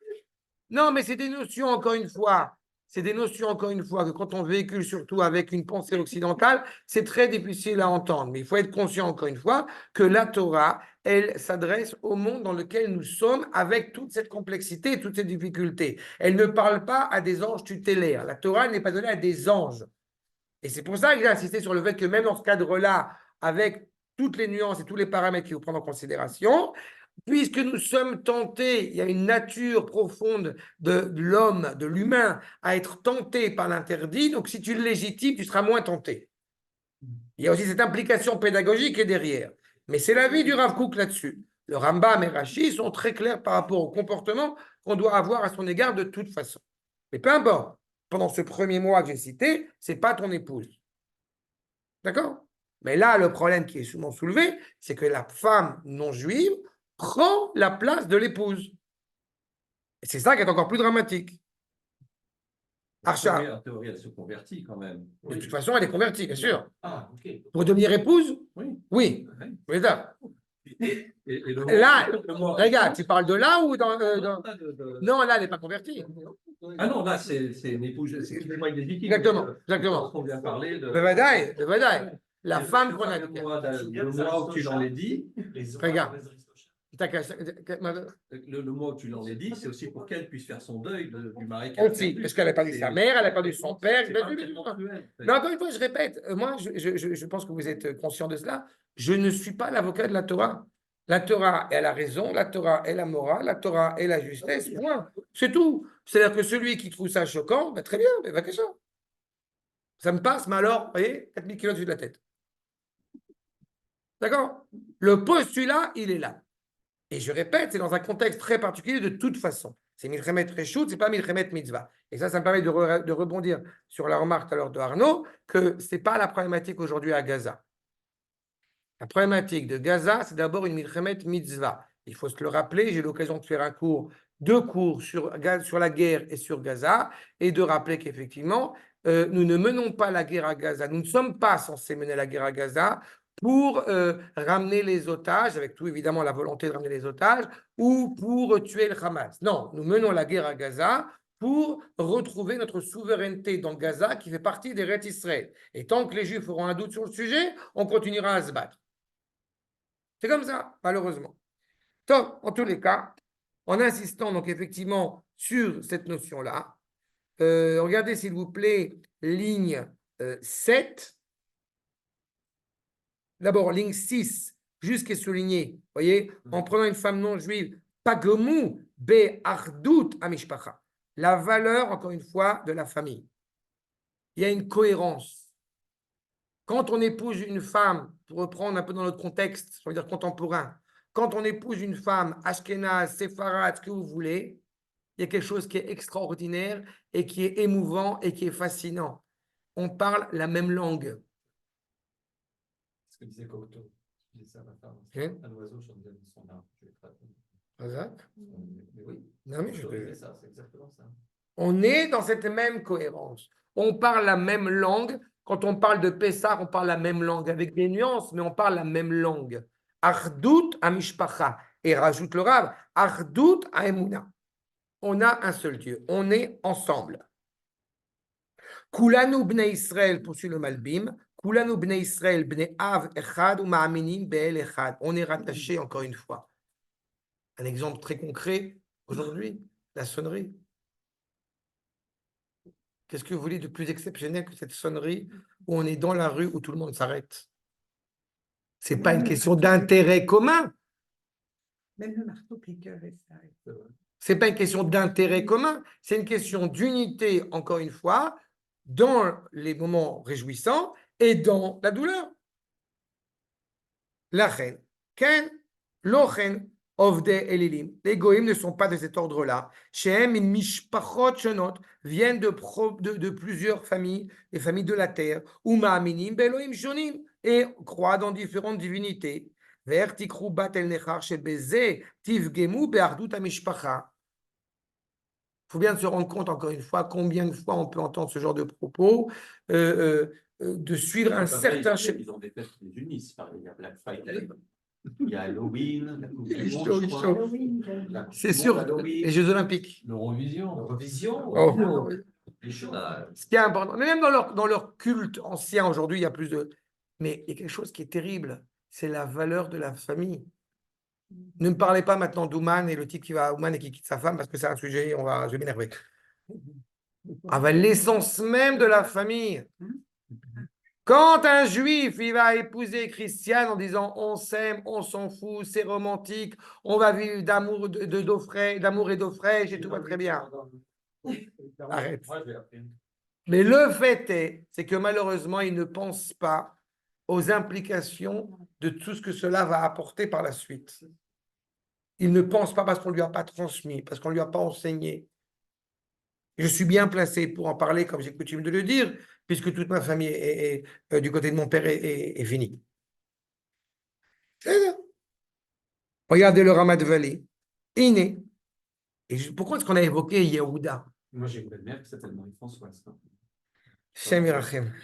non, mais c'est des notions, encore une fois. C'est des notions, encore une fois, que quand on véhicule surtout avec une pensée occidentale, c'est très difficile à entendre. Mais il faut être conscient, encore une fois, que la Torah, elle s'adresse au monde dans lequel nous sommes avec toute cette complexité et toutes ces difficultés. Elle ne parle pas à des anges tutélaires. La Torah n'est pas donnée à des anges. Et c'est pour ça que j'ai insisté sur le fait que même dans ce cadre-là, avec toutes les nuances et tous les paramètres qu'il faut prendre en considération, puisque nous sommes tentés, il y a une nature profonde de l'homme, de l'humain, à être tenté par l'interdit. Donc, si tu le légitimes, tu seras moins tenté. Il y a aussi cette implication pédagogique qui est derrière. Mais c'est l'avis du Rav Kook là-dessus. Le Rambam et Rashi sont très clairs par rapport au comportement qu'on doit avoir à son égard de toute façon. Mais peu importe, pendant ce premier mois que j'ai cité, ce n'est pas ton épouse. D'accord? Mais là, le problème qui est souvent soulevé, c'est que la femme non juive prend la place de l'épouse. Et c'est ça qui est encore plus dramatique. Archa, En théorie, elle se convertit quand même. de toute façon, elle est convertie, bien sûr. Ah, ok. Pour devenir épouse? Oui. Oui. Oui, d'accord. Et le Là, le mot- regarde, tu parles de là ou dans... de- Non, là, elle n'est pas convertie. Ah non, là, c'est une épouse, c'est excusez-moi, il est légitime. Exactement, mais, exactement. On vient parler de. Le Vadaï, le Vadaï. La femme qu'on a... Le mois où tu l'en as dit, Regarde. le mois où tu l'en as dit, c'est aussi pour qu'elle puisse faire son deuil du mari qu'elle a Aussi, perdu. parce qu'elle n'a pas vu sa mère, elle n'a pas vu son père. C'est pas tellement cruel. Mais encore une fois, je répète, moi, je pense que vous êtes conscient de cela. Je ne suis pas l'avocat de la Torah. La Torah, elle a raison, la Torah est la morale, la Torah est la justesse, point. C'est tout. C'est-à-dire que celui qui trouve ça choquant, ben, très bien, ben, va que ça. Ça me passe, mais alors, vous voyez, 4000 kilos dessus de la tête. D'accord? Le postulat, il est là. Et je répète, c'est dans un contexte très particulier de toute façon. C'est Milchemet Reshut, c'est pas Milchemet Mitzvah. Et ça me permet de rebondir sur la remarque tout à l'heure de Arnaud, que ce n'est pas la problématique aujourd'hui à Gaza. La problématique de Gaza, c'est d'abord une Milchemet Mitzvah. Il faut se le rappeler, j'ai eu l'occasion de faire deux cours sur la guerre et sur Gaza, et de rappeler qu'effectivement, nous ne menons pas la guerre à Gaza. Nous ne sommes pas censés mener la guerre à Gaza pour ramener les otages, avec tout évidemment la volonté de ramener les otages, ou pour tuer le Hamas. Non, nous menons la guerre à Gaza pour retrouver notre souveraineté dans Gaza qui fait partie des Eretz Israël. Et tant que les Juifs auront un doute sur le sujet, on continuera à se battre. C'est comme ça, malheureusement. Donc, en tous les cas, en insistant donc effectivement sur cette notion-là, regardez s'il vous plaît, ligne 7. D'abord, ligne 6, juste qui est souligné. Vous voyez, en prenant une femme non juive, Pagemu be ardut amishpacha. La valeur, encore une fois, de la famille. Il y a une cohérence. Quand on épouse une femme, pour reprendre un peu dans notre contexte, je veux dire contemporain, quand on épouse une femme, ashkénaze, séfarade, ce que vous voulez, il y a quelque chose qui est extraordinaire et qui est émouvant et qui est fascinant. On parle la même langue. Ce que disait Cocteau. Je disais ça à ma femme. Ok. Un oiseau sur son arbre. Je l'ai traduit. Exact. Mais oui, Non, mais Cocteau disait ça, c'est exactement ça. on est dans cette même cohérence. On parle la même langue. Quand on parle de Pessah, on parle la même langue avec des nuances, mais on parle la même langue. Ardout amishpacha. Et rajoute le Rav, Ardout aemuna. On a un seul Dieu. On est ensemble. Kulanu bnei Israël, poursuit le Malbim. Kulanu bnei Israël, bnei Av echad ou ma'aminim be'el echad. On est rattaché encore une fois. Un exemple très concret aujourd'hui, la sonnerie. Qu'est-ce que vous voulez de plus exceptionnel que cette sonnerie où on est dans la rue où tout le monde s'arrête? Ce n'est pas une question d'intérêt commun. Même le marteau-piqueur est ça. Ce n'est pas une question d'intérêt commun. C'est une question d'unité, encore une fois, dans les moments réjouissants et dans la douleur. Lachen, ken, lochen, ovde elilim. Les goïms ne sont pas de cet ordre-là. Shehem in mishpachot shonot viennent de plusieurs familles, les familles de la terre. Uma aminim beloim shonim et croient dans différentes divinités. Ver tikru bat el nechar shebeze tivgemu be'ardut amishpacha. Il faut bien se rendre compte, encore une fois, combien de fois on peut entendre ce genre de propos, de suivre un certain schéma. Ils ont des fêtes qui les unissent. Par exemple, il y a Black Friday, il y a Halloween, la Coupe du Il est Monde, chaud, je il est crois. chaud. Halloween, La Coupe C'est du sûr, Monde, Halloween, les Jeux Olympiques. l'Eurovision. L'Eurovision. Oh. Les choses. Ce qui est important, mais même dans leur culte ancien, aujourd'hui, il y a plus de. Mais il y a quelque chose qui est terrible, c'est la valeur de la famille. Ne me parlez pas maintenant d'Ouman et le type qui va à Ouman et qui quitte sa femme parce que c'est un sujet, je vais m'énerver. Ah ben, l'essence même de la famille. Quand un juif il va épouser Christiane en disant on s'aime, on s'en fout, c'est romantique, on va vivre d'amour d'amour et d'eau fraîche et tout va très bien. Arrête. Moi, je l'ai appris. Mais le fait c'est que malheureusement, il ne pense pas aux implications de tout ce que cela va apporter par la suite. Il ne pense pas parce qu'on ne lui a pas transmis, parce qu'on ne lui a pas enseigné. Je suis bien placé pour en parler, comme j'ai coutume de le dire, puisque toute ma famille est du côté de mon père est finie. Regardez le Ramat Valley. Iné. Et pourquoi est-ce qu'on a évoqué Yehuda? Moi, j'ai une belle-mère qui s'appelle Marie-Françoise. Shem Yerachem.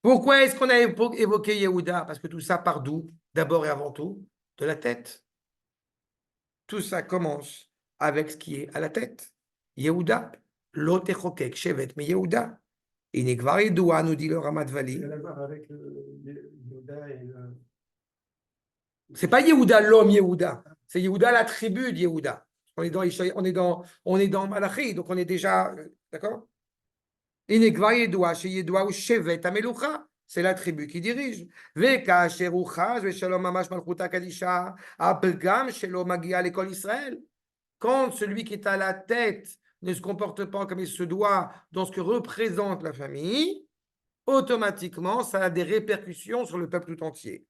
Pourquoi est-ce qu'on a évoqué Yehuda? Parce que tout ça part d'où? D'abord et avant tout, de la tête. Tout ça commence avec ce qui est à la tête. Yehuda. L'otechokek, Shevet, mais Yehuda. Inekvar Edoua, nous dit le Ramat Valley. Ça a à voir avec Yoda et C'est pas Yehuda l'homme Yehuda, c'est Yehuda la tribu de Yehuda. On est dans Malachi, donc on est déjà d'accord. Inekva Yedoua, chez Yedoua ou Shevet Amelucha, c'est la tribu qui dirige. Veka Sherucha, Veshalom Mamash Malchuta Kadisha, Apelgam Shelo Magia l'école Israël. Quand celui qui est à la tête ne se comporte pas comme il se doit dans ce que représente la famille, automatiquement, ça a des répercussions sur le peuple tout entier.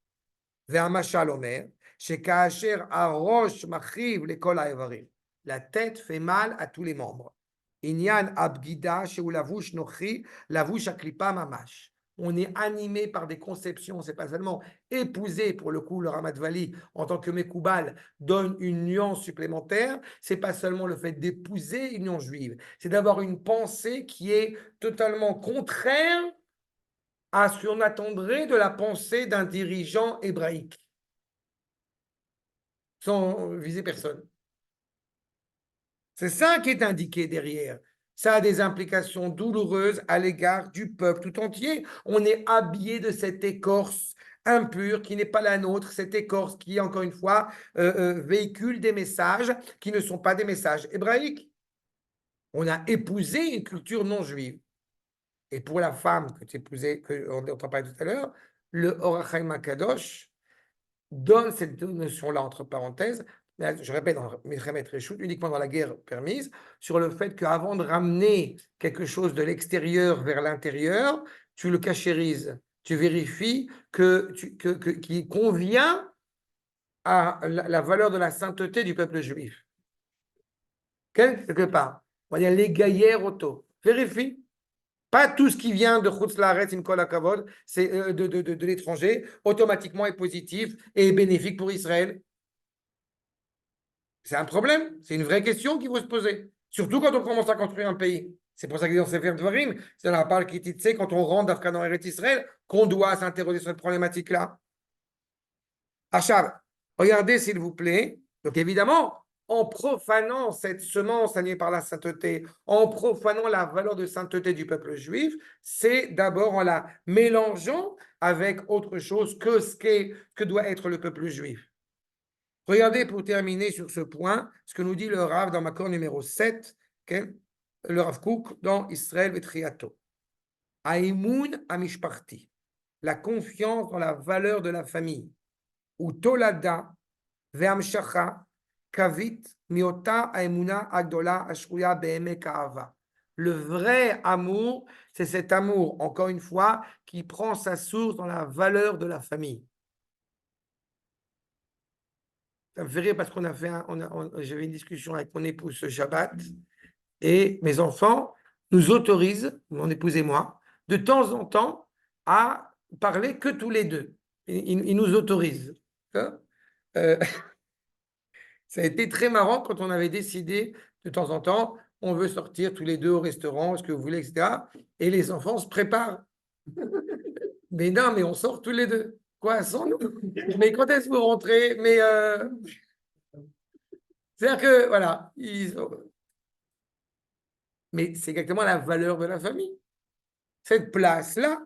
והמשל אומר שכאשר הראש מחריב לכל האיברים, la tête fait mal à tous les membres. עניין הבגידה שהוא לבוש נוכרי, לבוש הקליפה ממש. On est animé par des conceptions, c'est pas seulement épouser, pour le coup, le Ramat Valley en tant que Mekoubal donne une nuance supplémentaire, c'est pas seulement le fait d'épouser une union juive, c'est d'avoir une pensée qui est totalement contraire à ce qu'on attendrait de la pensée d'un dirigeant hébraïque, sans viser personne. C'est ça qui est indiqué derrière. Ça a des implications douloureuses à l'égard du peuple tout entier. On est habillé de cette écorce impure qui n'est pas la nôtre, cette écorce qui, encore une fois, véhicule des messages qui ne sont pas des messages hébraïques. On a épousé une culture non juive. Et pour la femme que tu épousais, qu'on a parlé tout à l'heure, le Or HaChaim HaKadosh donne cette notion-là, entre parenthèses, je répète, dans Milchemet Reshut, uniquement dans la guerre permise, sur le fait qu'avant de ramener quelque chose de l'extérieur vers l'intérieur, tu le cachérises, tu vérifies qu'il convient à la valeur de la sainteté du peuple juif. Quelque part, on va dire les gaillères auto. Vérifie. Pas tout ce qui vient de Chutz Laaretz, in kol hakavod, c'est de l'étranger, automatiquement est positif et bénéfique pour Israël. C'est un problème, c'est une vraie question qu'il faut se poser. Surtout quand on commence à construire un pays. C'est pour ça que dans Sefer Dvarim, c'est dans la parole qui dit, quand on rentre d'Afghan en Eretz Israël, qu'on doit s'interroger sur cette problématique-là. Achab, regardez s'il vous plaît. Donc évidemment, en profanant cette semence animée par la sainteté, en profanant la valeur de sainteté du peuple juif, c'est d'abord en la mélangeant avec autre chose que doit être le peuple juif. Regardez pour terminer sur ce point ce que nous dit le Rav dans Makor numéro 7, le Rav Kook dans Israël Vetriato. Aïmoun amishparti, la confiance dans la valeur de la famille, ou tolada ve'amshacha kavit miota aimuna agdola ashruya be'emek ahava. Le vrai amour, c'est cet amour, encore une fois, qui prend sa source dans la valeur de la famille. Ça me fait rire parce qu'on a fait j'avais une discussion avec mon épouse ce Shabbat et mes enfants nous autorisent, mon épouse et moi, de temps en temps à parler que tous les deux. Ils nous autorisent. Ça a été très marrant quand on avait décidé de temps en temps, on veut sortir tous les deux au restaurant, ce que vous voulez, etc. Et les enfants se préparent. Mais non, mais on sort tous les deux. Quoi, sans nous? Mais quand est-ce que vous rentrez? Mais c'est-à-dire que, voilà, mais c'est exactement la valeur de la famille. Cette place-là,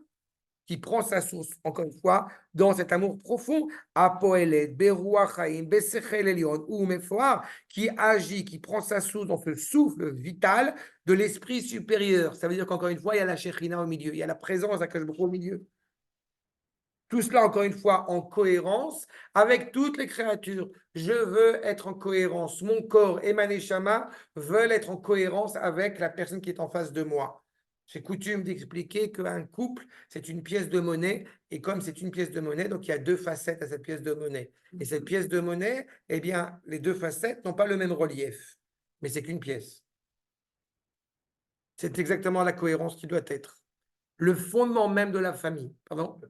qui prend sa source, encore une fois, dans cet amour profond, Apoelet, Beruach Chaim, Besechel Elion, ou Mefoar, qui agit, qui prend sa source dans ce souffle vital de l'esprit supérieur. Ça veut dire qu'encore une fois, il y a la Shekhinah au milieu, il y a la présence d'Akadosh Baruch Hu au milieu. Tout cela, encore une fois, en cohérence avec toutes les créatures. Je veux être en cohérence. Mon corps et ma neshama veulent être en cohérence avec la personne qui est en face de moi. J'ai coutume d'expliquer qu'un couple, c'est une pièce de monnaie. Et comme c'est une pièce de monnaie, donc il y a deux facettes à cette pièce de monnaie. Et cette pièce de monnaie, eh bien, les deux facettes n'ont pas le même relief. Mais c'est qu'une pièce. C'est exactement la cohérence qui doit être. Le fondement même de la famille. Pardon ?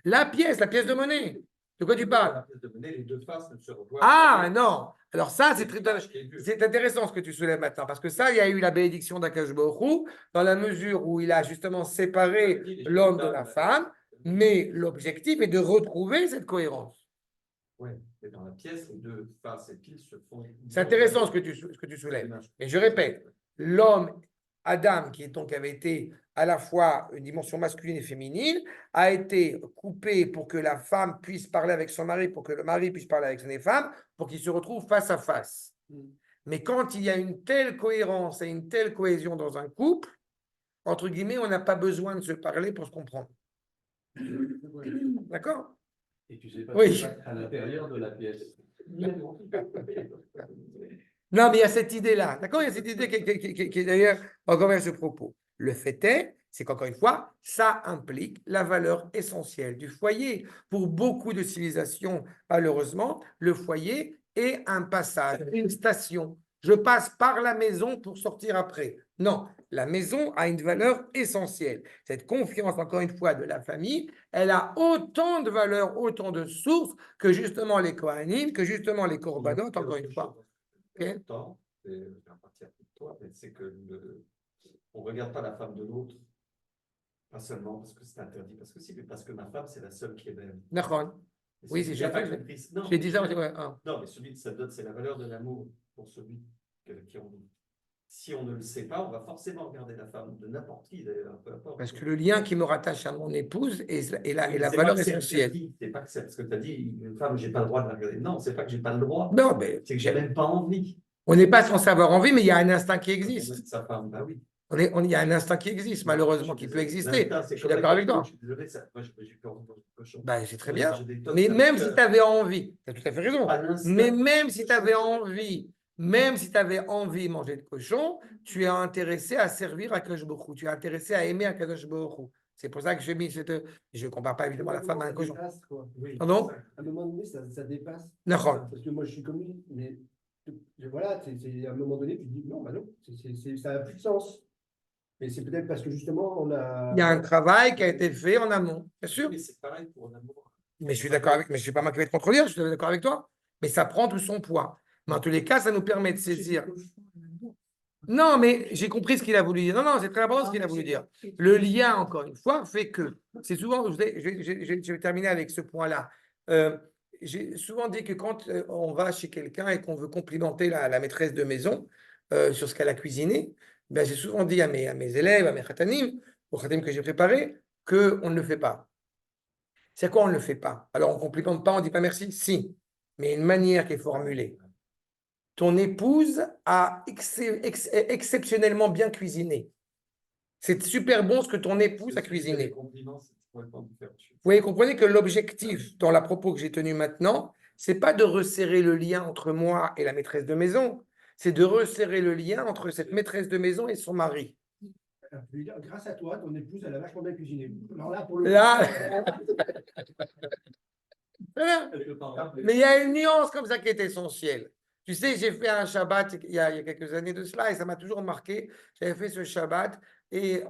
La pièce de monnaie. De quoi tu parles? La pièce de monnaie, les deux faces ne se revoient. Ah non. Alors ça, c'est intéressant ce que tu soulèves maintenant, parce que ça, il y a eu la bénédiction d'Akadosh Baruch Hu, dans la mesure où il a justement séparé l'homme de la femme, mais l'objectif est de retrouver cette cohérence. Oui, mais dans la pièce, les deux faces et piles se font. C'est intéressant ce que tu soulèves. Mais je répète, l'homme, Adam, qui avait été à la fois une dimension masculine et féminine, a été coupé pour que la femme puisse parler avec son mari, pour que le mari puisse parler avec ses femmes, pour qu'ils se retrouvent face à face. Mais quand il y a une telle cohérence et une telle cohésion dans un couple, entre guillemets, on n'a pas besoin de se parler pour se comprendre. D'accord? Et tu sais pas Oui. ce qui se passe à l'intérieur de la pièce. Non, mais il y a cette idée-là. D'accord? Il y a cette idée qui est d'ailleurs encore vers ce propos. Le fait est, c'est qu'encore une fois, ça implique la valeur essentielle du foyer. Pour beaucoup de civilisations, malheureusement, le foyer est un passage, une station. Je passe par la maison pour sortir après. Non, la maison a une valeur essentielle. Cette confiance, encore une fois, de la famille, elle a autant de valeur, autant de sources que justement les Kohanim, que justement les Korbanot, encore une fois. Okay. Je vais partir de toi, mais c'est que on ne regarde pas la femme de l'autre, pas seulement parce que c'est interdit, parce que si, mais parce que ma femme, c'est la seule qui est belle. D'accord. Oui, c'est juste. J'ai dit ça. Ouais, non, mais celui de sa dot, c'est la valeur de l'amour pour celui qui on dit. Si on ne le sait pas, on va forcément regarder la femme de n'importe qui, d'ailleurs, peu importe. Parce que le lien qui me rattache à mon épouse est la valeur essentielle. C'est pas que c'est parce que tu as dit, une femme, je n'ai pas le droit de la regarder. Non, c'est pas que je n'ai pas le droit. Non, mais c'est que je n'ai même pas envie. On n'est pas censé avoir envie, mais il y a un instinct qui existe. Sa femme, bah oui. Il y a un instinct qui existe, malheureusement, qui peut exister. Je suis d'accord avec toi. Je suis désolé, moi, j'ai peur de cochon. Ben, c'est très Ouais, bien. j'ai des tonnes Mais de même si cœur. tu avais envie, tu as tout à fait raison. À l'instant, Mais même si tu avais cochon. envie, même si tu avais envie de manger de cochon, tu es intéressé à servir Akadosh Baruch Hu. Tu es intéressé à aimer Akadosh Baruch Hu. C'est pour ça que j'ai mis cette. Je ne compare pas évidemment la femme à un cochon. Oui, Pardon? à un moment donné, ça dépasse. D'accord. Parce que moi, je suis comme lui, mais voilà, à un moment donné, tu te dis non, bah non, ça n'a plus de sens. Et c'est peut-être parce que justement, on a. Il y a un travail qui a été fait en amont, bien sûr. Mais c'est pareil pour l'amour. Mais je suis d'accord avec, mais je ne suis pas moi qui vais te contredire, je suis d'accord avec toi. Mais ça prend tout son poids. Mais en tous les cas, ça nous permet de saisir. Non, mais j'ai compris ce qu'il a voulu dire. Non, non, c'est très important ce qu'il a voulu dire. Le lien, encore une fois, fait que c'est souvent, je vais terminer avec ce point-là. J'ai souvent dit que quand on va chez quelqu'un et qu'on veut complimenter la maîtresse de maison sur ce qu'elle a cuisiné, ben, j'ai souvent dit à mes élèves, à mes khatanim, aux khatanim que j'ai préparés, qu'on ne le fait pas. C'est quoi on ne le fait pas? Alors on ne complimente pas, on ne dit pas merci? Si, mais une manière qui est formulée. Ton épouse a exceptionnellement bien cuisiné. C'est super bon ce que ton épouse a cuisiné. Vous comprenez que l'objectif dans la propos que j'ai tenue maintenant, c'est pas de resserrer le lien entre moi et la maîtresse de maison, c'est de resserrer le lien entre cette maîtresse de maison et son mari. Grâce à toi, ton épouse, elle a vachement bien cuisiné. Alors là, pour le Là, Voilà. mais il y a une nuance comme ça qui est essentielle. Tu sais, j'ai fait un Shabbat il y a quelques années de cela et ça m'a toujours marqué. J'avais fait ce Shabbat et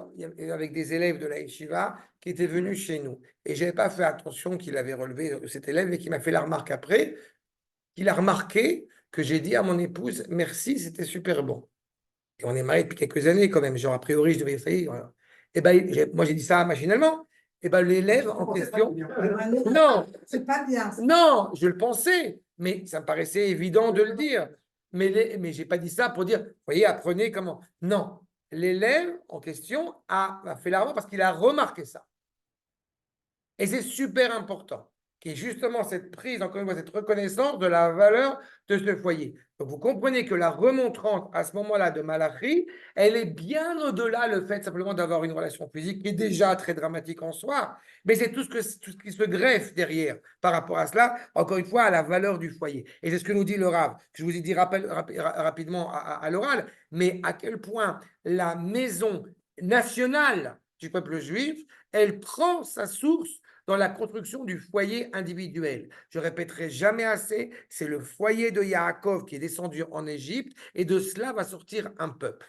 avec des élèves de la Yeshiva qui étaient venus chez nous. Et je n'avais pas fait attention qu'il avait relevé cet élève et qui m'a fait la remarque après. Il a remarqué que j'ai dit à mon épouse merci, c'était super bon. Et on est mariés depuis quelques années quand même. Genre, a priori, je devais essayer. Voilà. Et ben, moi, j'ai dit ça machinalement. Et ben, l'élève en question. Non, C'est pas bien. Ça. non, je le pensais, mais ça me paraissait évident de le dire. Mais je n'ai pas dit ça pour dire, vous voyez, apprenez comment. Non, l'élève en question a fait la remarque parce qu'il a remarqué ça. Et c'est super important, qui est justement cette prise, encore une fois, cette reconnaissance de la valeur de ce foyer. Donc vous comprenez que la remontrante à ce moment-là de Malachi, elle est bien au-delà le fait simplement d'avoir une relation physique qui est déjà très dramatique en soi, mais c'est tout ce qui se greffe derrière par rapport à cela, encore une fois, à la valeur du foyer. Et c'est ce que nous dit le Rav, que je vous ai dit rapidement à l'oral, mais à quel point la maison nationale du peuple juif, elle prend sa source dans la construction du foyer individuel. Je répéterai jamais assez, c'est le foyer de Yaakov qui est descendu en Égypte et de cela va sortir un peuple.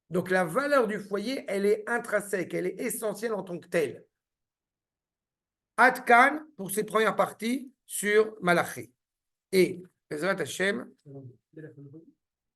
Donc la valeur du foyer, elle est intrinsèque, elle est essentielle en tant que telle. Ad Kan pour ses premières parties sur Malachi. Et Bezrat Hashem,